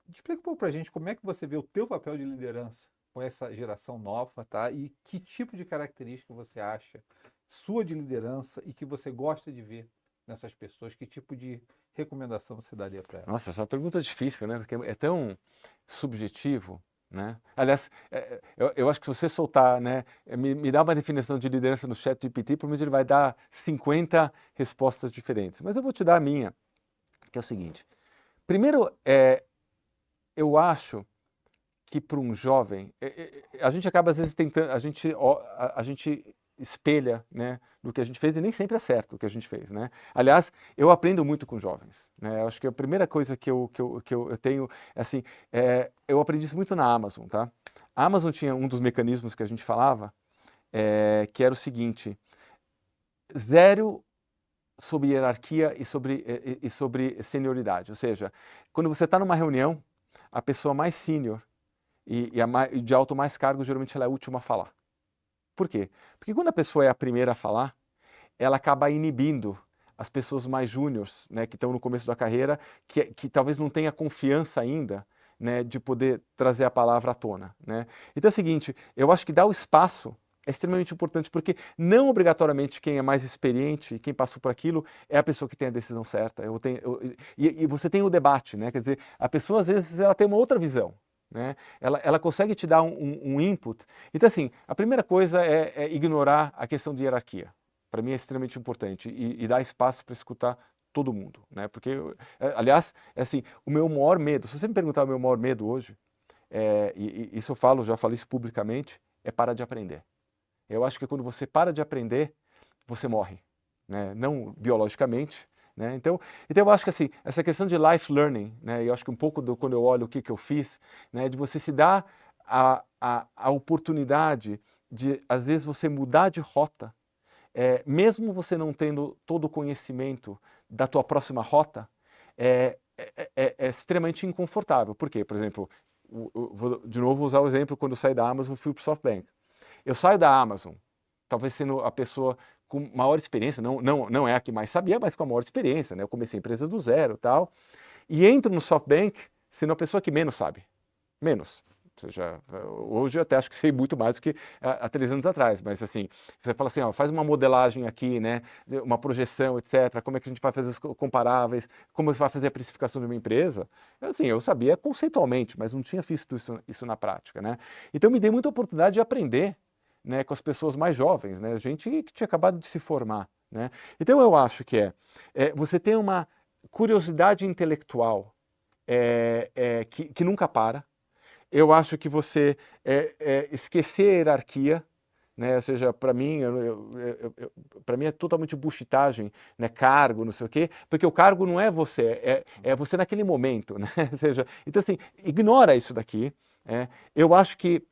[SPEAKER 1] Explica um pouco pra gente como é que você vê o teu papel de liderança com essa geração nova, tá? E que tipo de característica você acha sua de liderança e que você gosta de ver nessas pessoas? Que tipo de recomendação você daria para elas?
[SPEAKER 3] Nossa, essa é uma pergunta difícil, né? Porque é tão subjetivo, né? Aliás, eu acho que se você soltar, né, me dá uma definição de liderança no ChatGPT, por menos ele vai dar 50 respostas diferentes. Mas eu vou te dar a minha, que é o seguinte. Primeiro, eu acho que para um jovem, a gente acaba às vezes tentando, a gente espelha, né, do que a gente fez e nem sempre é certo o que a gente fez, né? Aliás, eu aprendo muito com jovens, né? Eu acho que a primeira coisa que eu tenho, assim, eu aprendi isso muito na Amazon, tá? A Amazon tinha um dos mecanismos que a gente falava, que era o seguinte: zero sobre hierarquia e sobre senioridade, ou seja, quando você está numa reunião, a pessoa mais sênior e de alto mais cargo, geralmente ela é a última a falar. Por quê? Porque quando a pessoa é a primeira a falar, ela acaba inibindo as pessoas mais júniores, né, que estão no começo da carreira, que talvez não tenha confiança ainda, né, de poder trazer a palavra à tona, né? Então é o seguinte, eu acho que dar o espaço é extremamente importante, porque não obrigatoriamente quem é mais experiente, quem passou por aquilo, é a pessoa que tem a decisão certa. E você tem o debate, né? Quer dizer, a pessoa às vezes ela tem uma outra visão, né? Ela consegue te dar um input. Então assim, a primeira coisa é ignorar a questão de hierarquia. Para mim é extremamente importante e dar espaço para escutar todo mundo, né? Porque, aliás, assim, o meu maior medo, se você me perguntar o meu maior medo hoje, e isso eu falo, já falei isso publicamente, é parar de aprender. Eu acho que quando você para de aprender, você morre, né? Não biologicamente, né? Então eu acho que assim, essa questão de life learning, né? Eu acho que um pouco quando eu olho o que eu fiz, né? De você se dar a oportunidade de, às vezes, você mudar de rota, mesmo você não tendo todo o conhecimento da tua próxima rota, é extremamente inconfortável. Por quê? Por exemplo, vou de novo usar o exemplo, quando eu saí da Amazon, fui para o SoftBank. Eu saio da Amazon, talvez sendo a pessoa com maior experiência, não é a que mais sabia, mas com a maior experiência, né? Eu comecei a empresa do zero e tal, e entro no SoftBank sendo a pessoa que menos sabe. Menos. Ou seja, hoje eu até acho que sei muito mais do que há 3 anos atrás, mas assim, você fala assim, ó, faz uma modelagem aqui, né, uma projeção, etc., como é que a gente vai fazer os comparáveis, como vai fazer a precificação de uma empresa, assim, eu sabia conceitualmente, mas não tinha visto isso na prática, né? Então me dei muita oportunidade de aprender, né, com as pessoas mais jovens, né, gente que tinha acabado de se formar, né? Então eu acho que você tem uma curiosidade intelectual que nunca para. Eu acho que você esquecer a hierarquia, né? Ou seja, para mim, para mim é totalmente buchitagem, né? Cargo, não sei o quê, porque o cargo não é você, é você naquele momento, né? Ou seja, então assim, ignora isso daqui. Eu acho que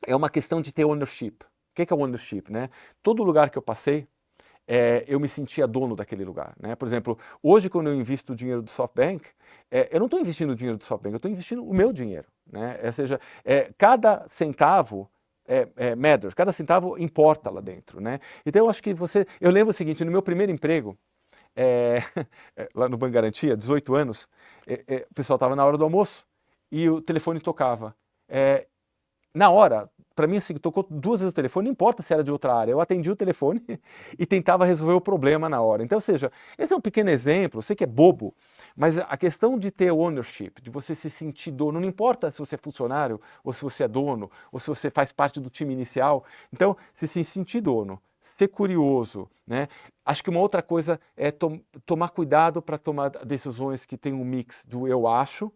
[SPEAKER 3] é uma questão de ter ownership. O que é ownership, né? Todo lugar que eu passei, eu me sentia dono daquele lugar, né? Por exemplo, hoje quando eu invisto o dinheiro do SoftBank, eu não estou investindo o dinheiro do SoftBank, eu estou investindo o meu dinheiro, né? Ou seja, cada centavo matters, cada centavo importa lá dentro, né? Então eu acho que eu lembro o seguinte, no meu primeiro emprego, lá no Banco Garantia, 18 anos, o pessoal estava na hora do almoço e o telefone tocava. Na hora, para mim, assim, tocou 2 vezes o telefone, não importa se era de outra área, eu atendi o telefone e tentava resolver o problema na hora. Então, ou seja, esse é um pequeno exemplo, eu sei que é bobo, mas a questão de ter ownership, de você se sentir dono, não importa se você é funcionário, ou se você é dono, ou se você faz parte do time inicial, então, se sentir dono, ser curioso, né? Acho que uma outra coisa é tomar cuidado para tomar decisões que tem um mix do eu acho,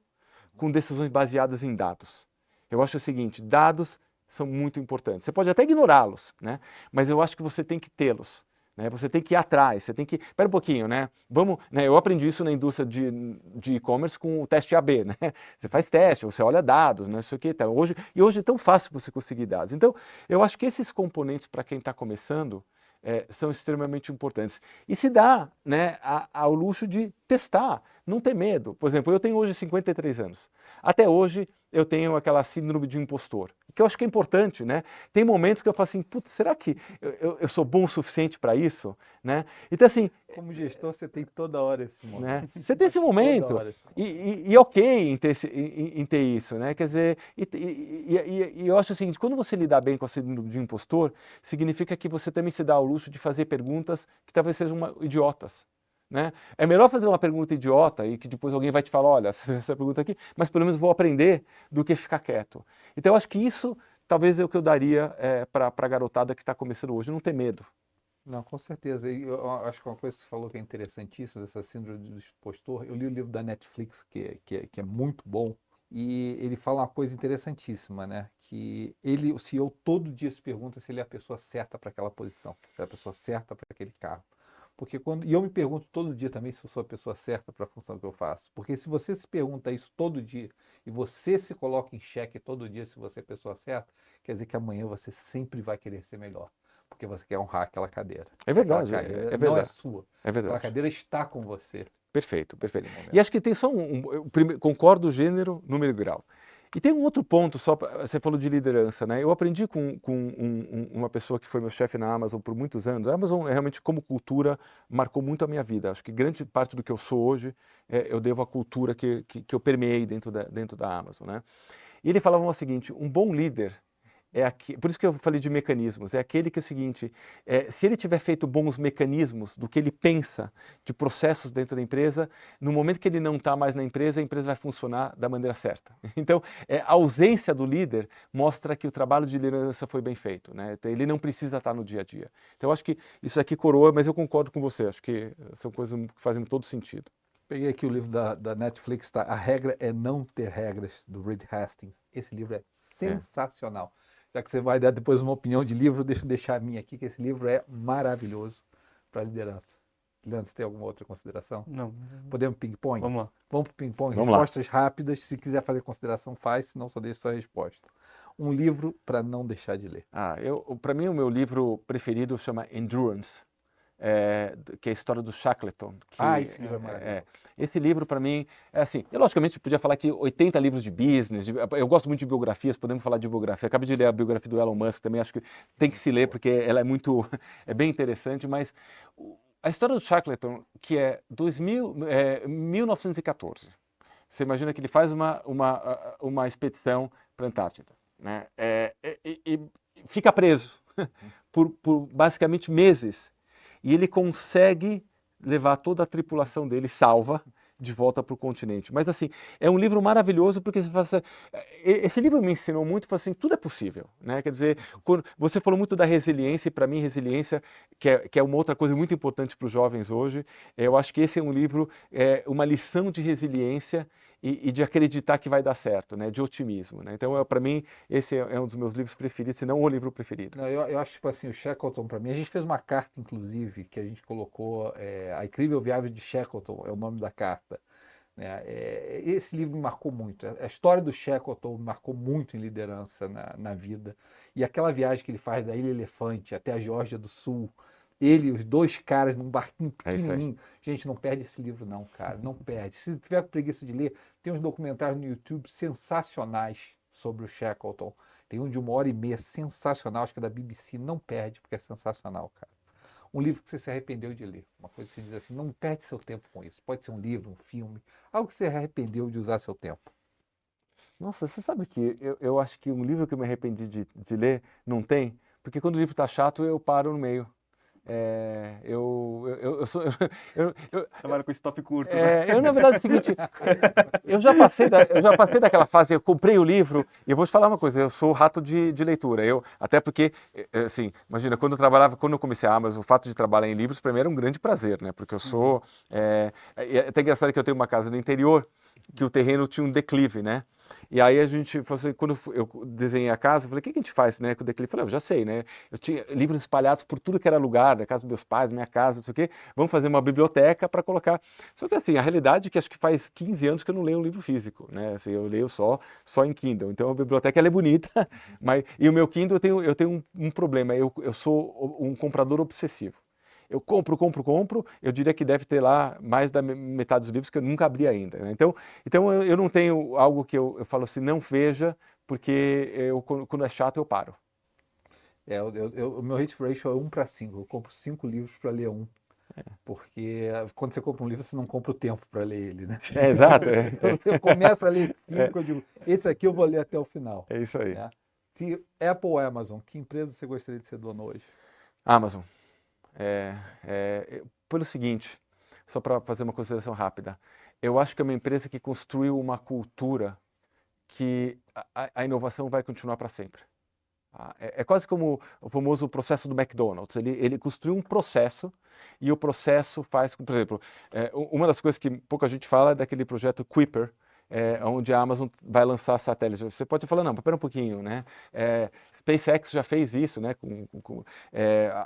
[SPEAKER 3] com decisões baseadas em dados. Eu acho o seguinte, dados são muito importantes. Você pode até ignorá-los, né? Mas eu acho que você tem que tê-los, né? Você tem que ir atrás, você tem que... Espera um pouquinho, né? Vamos, né? Eu aprendi isso na indústria de e-commerce com o teste AB, né? Você faz teste, você olha dados, né? Não sei o que, tá? Hoje é tão fácil você conseguir dados. Então, eu acho que esses componentes, para quem está começando, são extremamente importantes. E se dá, né, ao luxo de testar, não ter medo. Por exemplo, eu tenho hoje 53 anos. Até hoje eu tenho aquela síndrome de impostor, que eu acho que é importante, né? Tem momentos que eu falo assim, putz, será que eu sou bom o suficiente para isso? Né? Então assim...
[SPEAKER 1] Como gestor, você tem toda hora esse
[SPEAKER 3] Né?
[SPEAKER 1] momento.
[SPEAKER 3] Você tem esse momento, e ok em ter isso, né? Quer dizer, e eu acho o seguinte, quando você lidar bem com a síndrome de impostor, significa que você também se dá ao luxo de fazer perguntas que talvez sejam idiotas. Né? É melhor fazer uma pergunta idiota e que depois alguém vai te falar, olha, essa pergunta aqui, mas pelo menos vou aprender do que ficar quieto. Então eu acho que isso talvez é o que eu daria para a garotada que está começando hoje, não ter medo.
[SPEAKER 1] Não, com certeza. E eu acho que uma coisa que você falou que é interessantíssima, dessa síndrome do impostor, eu li o livro da Netflix, que é muito bom, e ele fala uma coisa interessantíssima, né? Que o CEO todo dia se pergunta se ele é a pessoa certa para aquela posição, se é a pessoa certa para aquele cargo. Porque e eu me pergunto todo dia também se eu sou a pessoa certa para a função que eu faço. Porque se você se pergunta isso todo dia e você se coloca em xeque todo dia se você é a pessoa certa, quer dizer que amanhã você sempre vai querer ser melhor. Porque você quer honrar aquela cadeira.
[SPEAKER 3] É verdade,
[SPEAKER 1] Aquela cadeira
[SPEAKER 3] verdade.
[SPEAKER 1] não é sua.
[SPEAKER 3] É verdade.
[SPEAKER 1] Aquela cadeira está com você.
[SPEAKER 3] Perfeito, perfeito. E acho que tem só concordo gênero, número e grau. E tem um outro ponto, você falou de liderança, né? Eu aprendi com uma pessoa que foi meu chefe na Amazon por muitos anos. A Amazon, realmente, como cultura, marcou muito a minha vida. Acho que grande parte do que eu sou hoje, eu devo à cultura que eu permeei dentro da Amazon, né? E ele falava o seguinte, um bom líder por isso que eu falei de mecanismos, é aquele que é o seguinte, se ele tiver feito bons mecanismos do que ele pensa de processos dentro da empresa, no momento que ele não está mais na empresa, a empresa vai funcionar da maneira certa. Então, a ausência do líder mostra que o trabalho de liderança foi bem feito, né? Então, ele não precisa estar no dia a dia. Então, eu acho que isso aqui coroa, mas eu concordo com você, acho que são coisas que fazem todo sentido.
[SPEAKER 1] Peguei aqui o livro da Netflix, tá? A Regra é Não Ter Regras, do Reed Hastings. Esse livro é sensacional. Já que você vai dar depois uma opinião de livro, deixa eu deixar a minha aqui, que esse livro é maravilhoso para liderança. Leandro, você tem alguma outra consideração?
[SPEAKER 2] Não.
[SPEAKER 1] Podemos ping-pong?
[SPEAKER 2] Vamos lá.
[SPEAKER 1] Vamos para o ping-pong?
[SPEAKER 3] Vamos lá.
[SPEAKER 1] Respostas rápidas. Se quiser fazer consideração, faz. Se não, só deixa sua resposta. Um livro para não deixar de ler.
[SPEAKER 3] Para mim, o meu livro preferido chama Endurance, que é a história do Shackleton.
[SPEAKER 1] Esse livro é maravilhoso.
[SPEAKER 3] Esse livro, para mim, é assim, eu logicamente podia falar que 80 livros de business, eu gosto muito de biografias, podemos falar de biografia. Acabei de ler a biografia do Elon Musk também, acho que tem que se ler, porque ela é bem interessante, mas a história do Shackleton, que é 1914, Você imagina que ele faz uma expedição para a Antártida, né? E fica preso por basicamente meses. E ele consegue levar toda a tripulação dele salva de volta para o continente. Mas assim, é um livro maravilhoso porque você fala assim, esse livro me ensinou muito, assim, tudo é possível, né? Quer dizer, você falou muito da resiliência, e para mim resiliência, que é uma outra coisa muito importante para os jovens hoje, eu acho que esse é um livro, uma lição de resiliência e de acreditar que vai dar certo, né? De otimismo, né? Então, para mim, esse é um dos meus livros preferidos, se não o livro preferido.
[SPEAKER 1] Não, eu acho, tipo assim, o Shackleton, para mim, a gente fez uma carta, inclusive, que a gente colocou, A Incrível Viagem de Shackleton, é o nome da carta, né? Esse livro me marcou muito. A história do Shackleton me marcou muito em liderança na vida. E aquela viagem que ele faz da Ilha Elefante até a Geórgia do Sul, ele e os dois caras num barquinho pequenininho. Gente, não perde esse livro não, cara, não perde. Se tiver preguiça de ler, tem uns documentários no YouTube sensacionais sobre o Shackleton. Tem um de 1h30, sensacional, acho que é da BBC, não perde, porque é sensacional, cara. Um livro que você se arrependeu de ler. Uma coisa que você diz assim, não perde seu tempo com isso. Pode ser um livro, um filme, algo que você arrependeu de usar seu tempo.
[SPEAKER 3] Nossa, você sabe que eu acho que um livro que eu me arrependi de ler não tem, porque quando o livro está chato, eu paro no meio. Eu sou.
[SPEAKER 2] Trabalha com stop curto, né?
[SPEAKER 3] Na verdade, é o seguinte, eu já passei daquela fase, eu comprei o livro, e eu vou te falar uma coisa, eu sou rato de leitura, até porque, assim, imagina, quando eu comecei a Amazon, o fato de trabalhar em livros, para mim era um grande prazer, né, porque eu sou, é até engraçado que eu tenho uma casa no interior, que o terreno tinha um declive, né, e aí a gente, assim, quando eu desenhei a casa, eu falei, o que a gente faz, né, com o declive? Eu falei, eu já sei, né, eu tinha livros espalhados por tudo que era lugar, da casa dos meus pais, minha casa, não sei o quê, vamos fazer uma biblioteca para colocar. Só que assim, a realidade é que acho que faz 15 anos que eu não leio um livro físico, né, assim, eu leio só em Kindle, então a biblioteca ela é bonita, e o meu Kindle eu tenho um problema, eu sou um comprador obsessivo. Eu compro, eu diria que deve ter lá mais da metade dos livros que eu nunca abri ainda, né? Então eu não tenho algo que eu falo assim, não veja, porque quando é chato eu paro.
[SPEAKER 1] O meu hit ratio é 1:5, eu compro 5 livros para ler um. Porque quando você compra um livro, você não compra o tempo para ler ele, né?
[SPEAKER 3] Exato.
[SPEAKER 1] Eu começo a ler 5, eu digo, esse aqui eu vou ler até o final.
[SPEAKER 3] É isso aí.
[SPEAKER 1] Né? Se Apple ou Amazon, que empresa você gostaria de ser dono hoje?
[SPEAKER 3] Amazon. Pelo seguinte, só para fazer uma consideração rápida, eu acho que é uma empresa que construiu uma cultura que a inovação vai continuar para sempre. É quase como o famoso processo do McDonald's. Ele construiu um processo e o processo faz, por exemplo, uma das coisas que pouca gente fala é daquele projeto Kuiper, onde a Amazon vai lançar satélites. Você pode falar, não, espera um pouquinho, né? SpaceX já fez isso, né?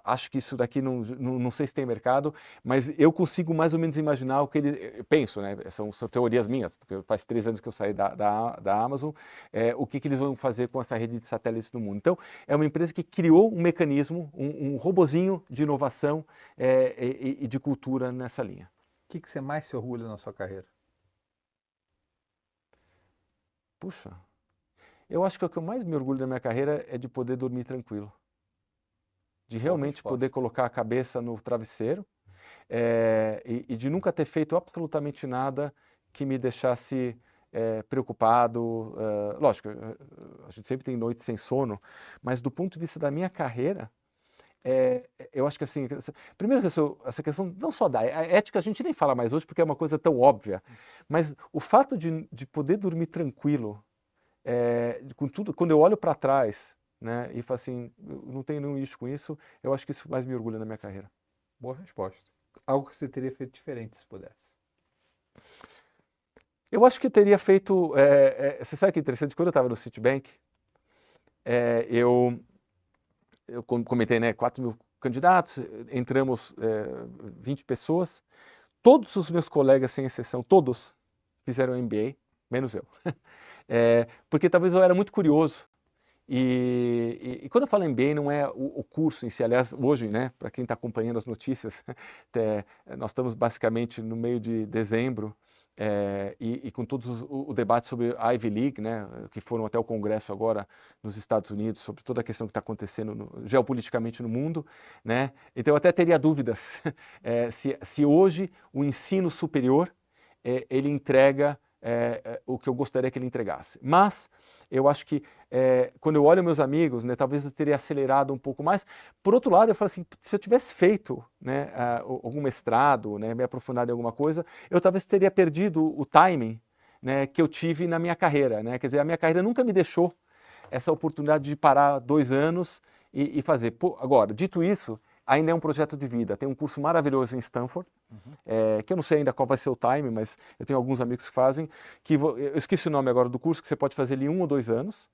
[SPEAKER 3] Acho que isso daqui não sei se tem mercado, mas eu consigo mais ou menos imaginar o que ele penso, né? São teorias minhas, porque faz 3 anos que eu saí da Amazon, o que eles vão fazer com essa rede de satélites no mundo. Então, é uma empresa que criou um mecanismo, um robozinho de inovação e de cultura nessa linha.
[SPEAKER 1] O que você mais se orgulha na sua carreira?
[SPEAKER 3] Puxa, eu acho que o que eu mais me orgulho da minha carreira é de poder dormir tranquilo. De realmente poder colocar a cabeça no travesseiro e de nunca ter feito absolutamente nada que me deixasse preocupado. Lógico, a gente sempre tem noites sem sono, mas do ponto de vista da minha carreira, eu acho que assim, primeiro essa questão não só da ética, a gente nem fala mais hoje porque é uma coisa tão óbvia, mas o fato de poder dormir tranquilo, com tudo, quando eu olho para trás, né, e falo assim, eu não tenho nenhum issue com isso, eu acho que isso mais me orgulha na minha carreira.
[SPEAKER 1] Boa resposta. Algo que você teria feito diferente se pudesse?
[SPEAKER 3] Eu acho que eu teria feito, você sabe que é interessante, quando eu estava no Citibank, eu comentei, né, 4.000 candidatos, entramos 20 pessoas, todos os meus colegas, sem exceção, todos fizeram MBA, menos eu. Porque talvez eu era muito curioso. E quando eu falo MBA, não é o curso em si. Aliás, hoje, né, para quem está acompanhando as notícias, nós estamos basicamente no meio de dezembro, e com todo o debate sobre a Ivy League, né, que foram até o Congresso agora nos Estados Unidos, sobre toda a questão que está acontecendo geopoliticamente no mundo, né, então eu até teria dúvidas se hoje o ensino superior ele entrega o que eu gostaria que ele entregasse. Mas eu acho que quando eu olho meus amigos, né, talvez eu teria acelerado um pouco mais. Por outro lado, eu falo assim, se eu tivesse feito, né, algum mestrado, né, me aprofundado em alguma coisa, eu talvez teria perdido o timing, né, que eu tive na minha carreira, né? Quer dizer, a minha carreira nunca me deixou essa oportunidade de parar 2 anos e fazer. Pô, agora, dito isso, ainda é um projeto de vida. Tem um curso maravilhoso em Stanford, que eu não sei ainda qual vai ser o time, mas eu tenho alguns amigos que fazem, eu esqueci o nome agora do curso, que você pode fazer ele em 1 ou 2 anos,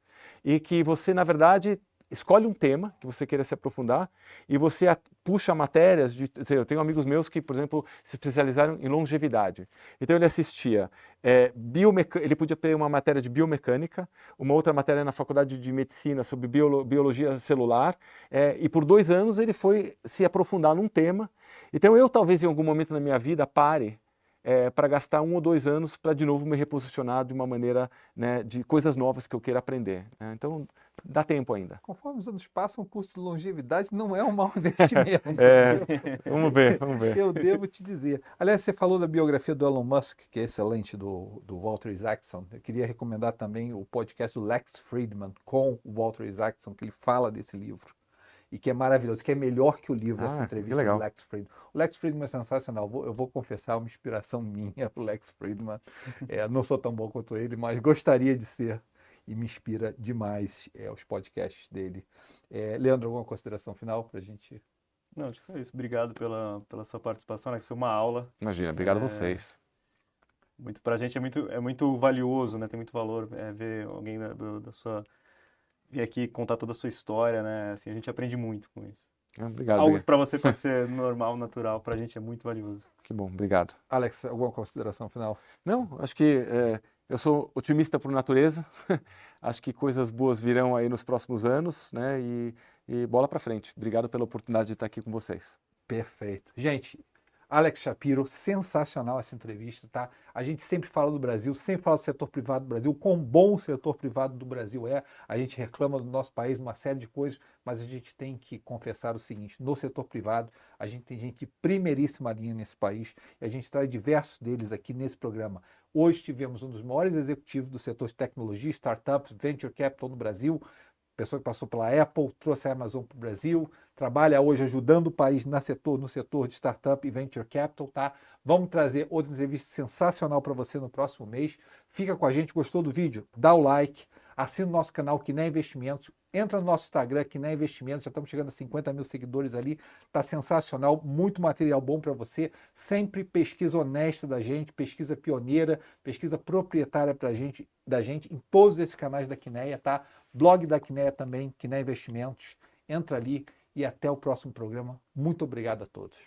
[SPEAKER 3] e que você, na verdade, escolhe um tema que você queira se aprofundar e você puxa matérias eu tenho amigos meus que, por exemplo, se especializaram em longevidade. Então ele assistia, ele podia ter uma matéria de biomecânica, uma outra matéria na faculdade de medicina sobre biologia celular, e por 2 anos ele foi se aprofundar num tema. Então eu talvez em algum momento na minha vida pare para gastar 1 ou 2 anos para de novo me reposicionar de uma maneira, né, de coisas novas que eu queira aprender. Então dá tempo ainda.
[SPEAKER 1] Conforme os anos passam, o custo de longevidade não é um mau investimento.
[SPEAKER 3] Vamos ver, vamos ver.
[SPEAKER 1] Eu devo te dizer. Aliás, você falou da biografia do Elon Musk, que é excelente, do Walter Isaacson. Eu queria recomendar também o podcast do Lex Fridman com o Walter Isaacson, que ele fala desse livro. E que é maravilhoso, que é melhor que o livro, essa entrevista do Lex Fridman. O Lex Fridman é sensacional. Eu vou confessar, uma inspiração minha, o Lex Fridman. Não sou tão bom quanto ele, mas gostaria de ser. E me inspira demais os podcasts dele. Leandro, alguma consideração final para a gente?
[SPEAKER 2] Não, acho que é isso. Obrigado pela sua participação, Alex. Foi uma aula.
[SPEAKER 3] Imagina, obrigado a vocês.
[SPEAKER 2] Pra gente é muito valioso, né? Tem muito valor ver alguém da sua... vir aqui contar toda a sua história, né? Assim, a gente aprende muito com isso.
[SPEAKER 3] Obrigado.
[SPEAKER 2] Algo que para você pode ser normal, natural, pra gente é muito valioso.
[SPEAKER 3] Que bom, obrigado.
[SPEAKER 1] Alex, alguma consideração final?
[SPEAKER 3] Não, acho que eu sou otimista por natureza. Acho que coisas boas virão aí nos próximos anos, né? E bola para frente. Obrigado pela oportunidade de estar aqui com vocês.
[SPEAKER 1] Perfeito. Gente, Alex Shapiro, sensacional essa entrevista, tá? A gente sempre fala do Brasil, sempre fala do setor privado do Brasil, quão bom o setor privado do Brasil é. A gente reclama do nosso país, uma série de coisas, mas a gente tem que confessar o seguinte, no setor privado, a gente tem gente de primeiríssima linha nesse país, e a gente traz diversos deles aqui nesse programa. Hoje tivemos um dos maiores executivos do setor de tecnologia, startups, venture capital no Brasil, pessoa que passou pela Apple, trouxe a Amazon para o Brasil, trabalha hoje ajudando o país no setor de startup e venture capital, tá? Vamos trazer outra entrevista sensacional para você no próximo mês. Fica com a gente, gostou do vídeo? Dá o like, assina o nosso canal Quiné Investimentos, entra no nosso Instagram Quiné Investimentos, já estamos chegando a 50 mil seguidores ali, tá sensacional, muito material bom para você, sempre pesquisa honesta da gente, pesquisa pioneira, pesquisa proprietária da gente em todos esses canais da Quinéia, tá? Blog da Quinéia também, Quiné Investimentos, entra ali e até o próximo programa. Muito obrigado a todos.